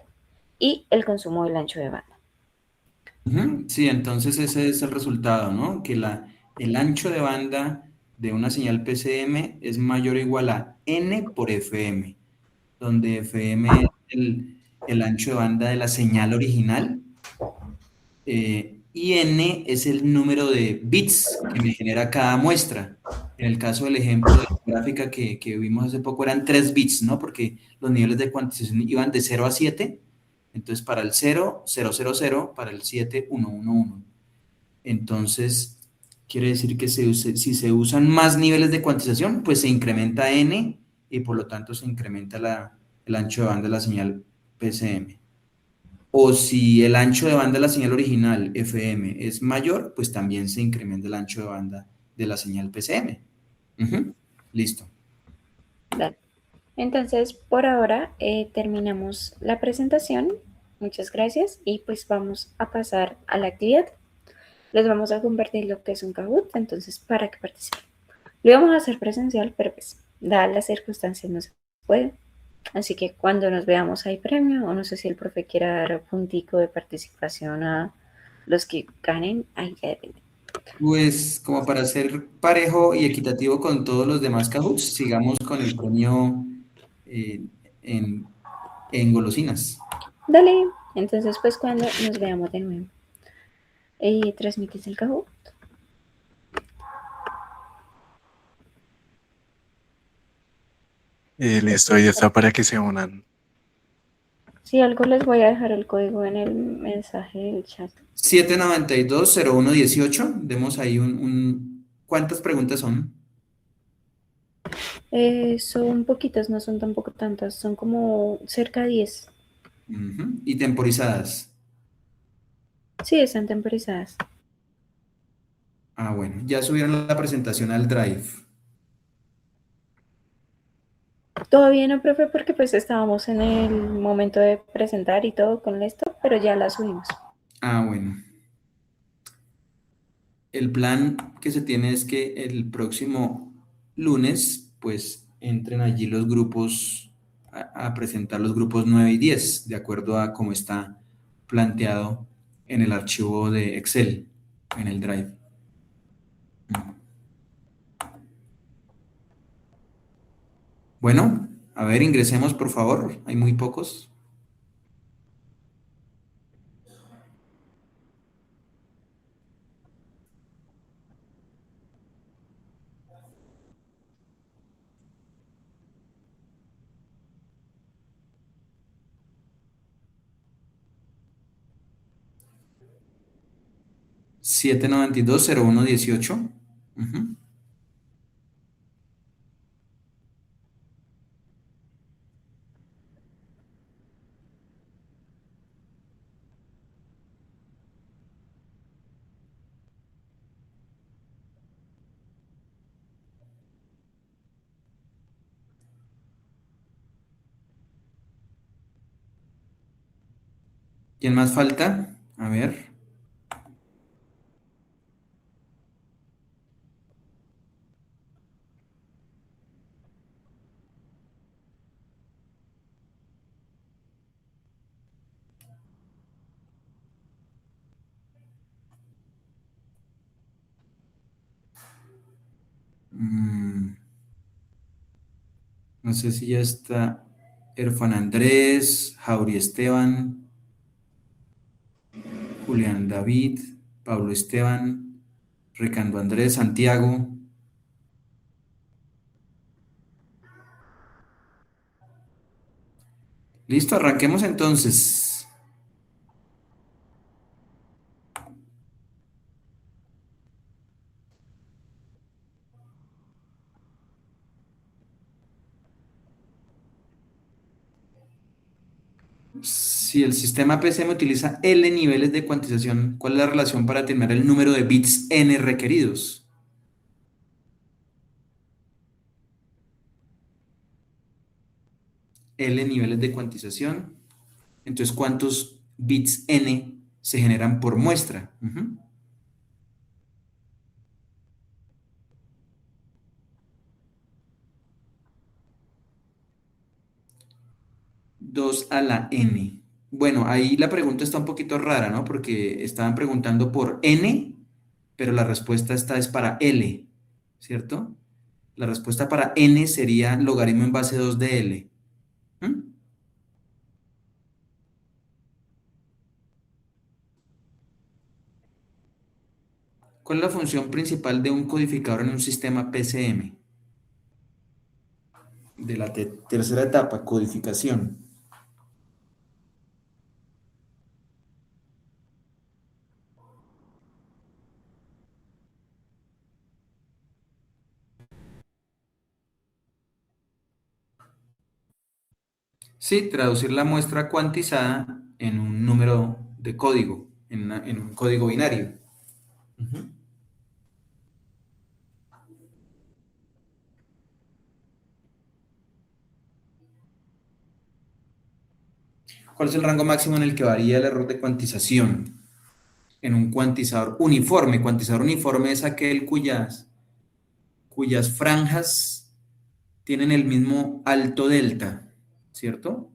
y el consumo del ancho de banda. Sí, entonces ese es el resultado, ¿no? Que el ancho de banda de una señal PCM es mayor o igual a N por FM, donde FM es el ancho de banda de la señal original, y N es el número de bits que me genera cada muestra. En el caso del ejemplo de la gráfica que vimos hace poco eran 3 bits, ¿no? Porque los niveles de cuantización iban de 0 a 7. Entonces, para el 0, 0, 0, 0, para el 7, 1, 1, 1. Entonces, quiere decir que si se usan más niveles de cuantización, pues se incrementa n y por lo tanto se incrementa el ancho de banda de la señal PCM. O si el ancho de banda de la señal original FM es mayor, pues también se incrementa el ancho de banda de la señal PCM. Listo. Dale. Entonces, por ahora terminamos la presentación. Muchas gracias y pues vamos a pasar a la actividad. Les vamos a compartir lo que es un Kahoot, entonces para que participen. Lo íbamos a hacer presencial, pero pues dadas las circunstancias no se puede. Así que cuando nos veamos hay premio, o no sé si el profe quiera dar puntico de participación a los que ganen, ahí ya depende. Pues como para ser parejo y equitativo con todos los demás Kahoots, sigamos con el premio eh, en, en golosinas. Dale, entonces pues cuando nos veamos de nuevo. ¿Transmites el Kahoot? Listo, ahí está para que se unan. Si algo les voy a dejar el código en el mensaje del chat. 792-0118. Demos ahí ¿Cuántas preguntas son? Son poquitas, no son tampoco tantas, son como cerca de 10. Ujú. Y temporizadas. Sí, están temporizadas. Ah, bueno. Ya subieron la presentación al Drive. Todavía no, profe, porque pues estábamos en el momento de presentar y todo con esto, pero ya la subimos. Ah, bueno. El plan que se tiene es que el próximo lunes, pues, entren allí los grupos, a presentar los grupos 9 y 10, de acuerdo a cómo está planteado en el archivo de Excel, en el Drive. Bueno, a ver, ingresemos, por favor. Hay muy pocos. Siete noventa y dos cero uno dieciocho. Ujú. ¿Quién más falta? A ver. Mm, no sé si ya está Erfan Andrés, Jauri Esteban, Julián David, Pablo Esteban, Ricardo Andrés, Santiago. Listo, arranquemos entonces. Si el sistema PCM utiliza L niveles de cuantización, ¿cuál es la relación para determinar el número de bits N requeridos? L niveles de cuantización. Entonces, ¿cuántos bits N se generan por muestra? 2 a la N. Bueno, ahí la pregunta está un poquito rara, ¿no? Porque estaban preguntando por N, pero la respuesta esta es para L, ¿cierto? La respuesta para N sería logaritmo en base 2 de L. ¿Mm? ¿Cuál es la función principal de un codificador en un sistema PCM? De la tercera etapa, codificación. Sí, traducir la muestra cuantizada en un número de código, en un código binario. Ujú. ¿Cuál es el rango máximo en el que varía el error de cuantización? En un cuantizador uniforme. Cuantizador uniforme es aquel cuyas franjas tienen el mismo alto delta, ¿cierto?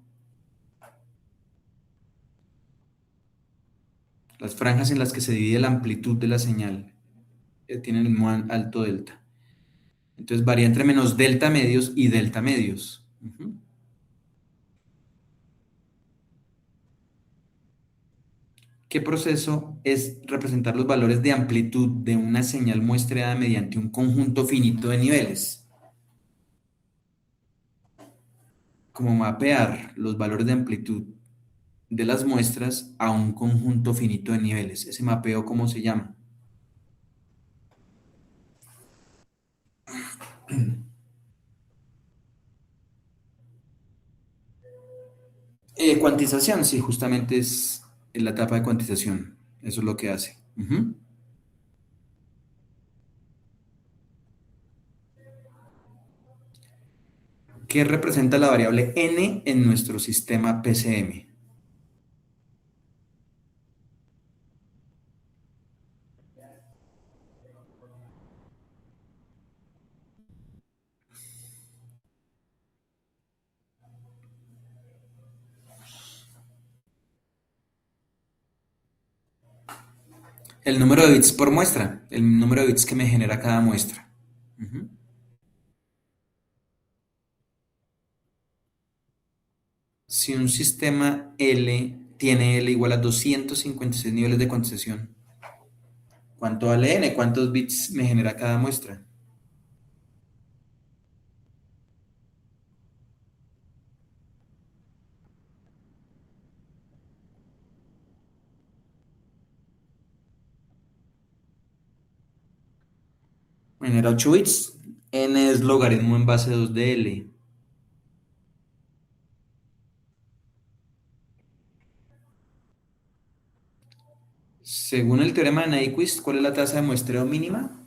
Las franjas en las que se divide la amplitud de la señal tienen el mismo alto delta. Entonces varía entre menos delta medios y delta medios. ¿Qué proceso es representar los valores de amplitud de una señal muestreada mediante un conjunto finito de niveles? Como mapear los valores de amplitud de las muestras a un conjunto finito de niveles. ¿Ese mapeo cómo se llama? Cuantización, sí, justamente es la etapa de cuantización. Eso es lo que hace. ¿Qué representa la variable n en nuestro sistema PCM? El número de bits por muestra, el número de bits que me genera cada muestra. Si un sistema L tiene L igual a 256 niveles de cuantización, ¿cuánto vale n? ¿Cuántos bits me genera cada muestra? Me genera 8 bits. N es logaritmo en base 2 de L. Según el teorema de Nyquist, ¿cuál es la tasa de muestreo mínima?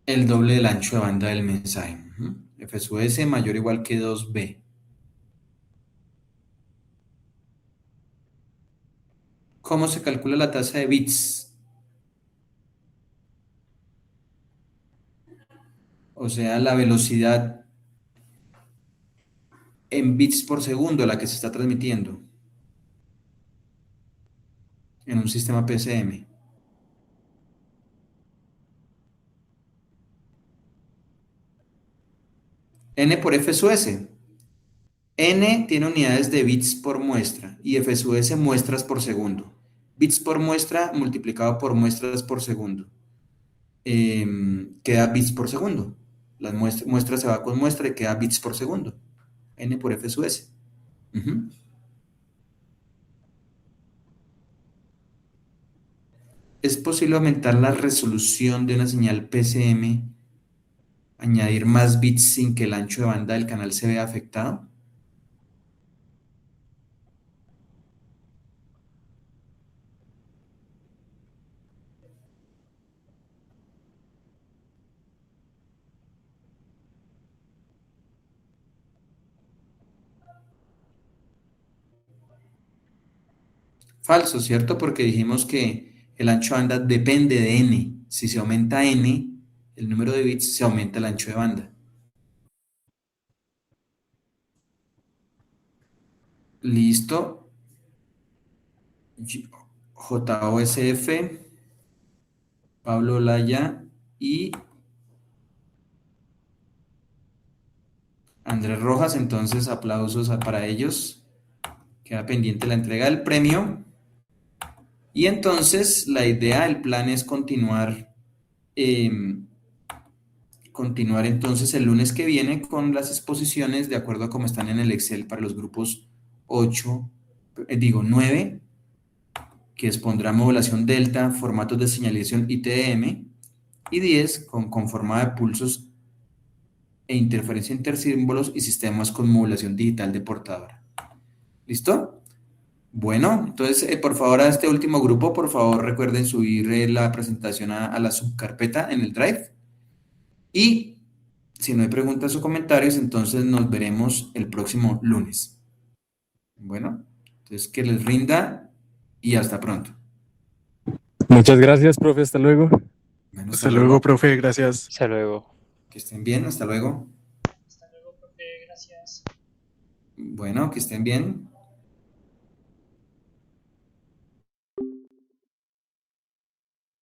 El doble del ancho de banda del mensaje. F sub S mayor o igual que 2B. ¿Cómo se calcula la tasa de bits? O sea, la velocidad en bits por segundo a la que se está transmitiendo en un sistema PCM. N por F sub S. N tiene unidades de bits por muestra y F sub S muestras por segundo. Bits por muestra multiplicado por muestras por segundo. Queda bits por segundo. La muestra se va con muestra y queda bits por segundo. N por F sub S. ¿Es posible aumentar la resolución de una señal PCM, añadir más bits sin que el ancho de banda del canal se vea afectado? Falso, ¿cierto? Porque dijimos que el ancho de banda depende de n. Si se aumenta n, el número de bits, se aumenta el ancho de banda. Listo. JOSF, Pablo Olaya y Andrés Rojas. Entonces, aplausos para ellos. Queda pendiente la entrega del premio. Y entonces la idea, el plan es continuar entonces el lunes que viene con las exposiciones de acuerdo a cómo están en el Excel para los grupos 9, que expondrá modulación delta, formatos de señalización ITM, y 10 con conformada de pulsos e interferencia intersímbolos y sistemas con modulación digital de portadora. ¿Listo? Bueno, entonces, por favor, a este último grupo, por favor, recuerden subir la presentación a la subcarpeta en el Drive. Y si no hay preguntas o comentarios, entonces nos veremos el próximo lunes. Bueno, entonces que les rinda y hasta pronto. Muchas gracias, profe. Hasta luego. Bueno, Hasta luego, profe, gracias. Hasta luego. Que estén bien, hasta luego. Hasta luego, profe, gracias. Bueno, que estén bien.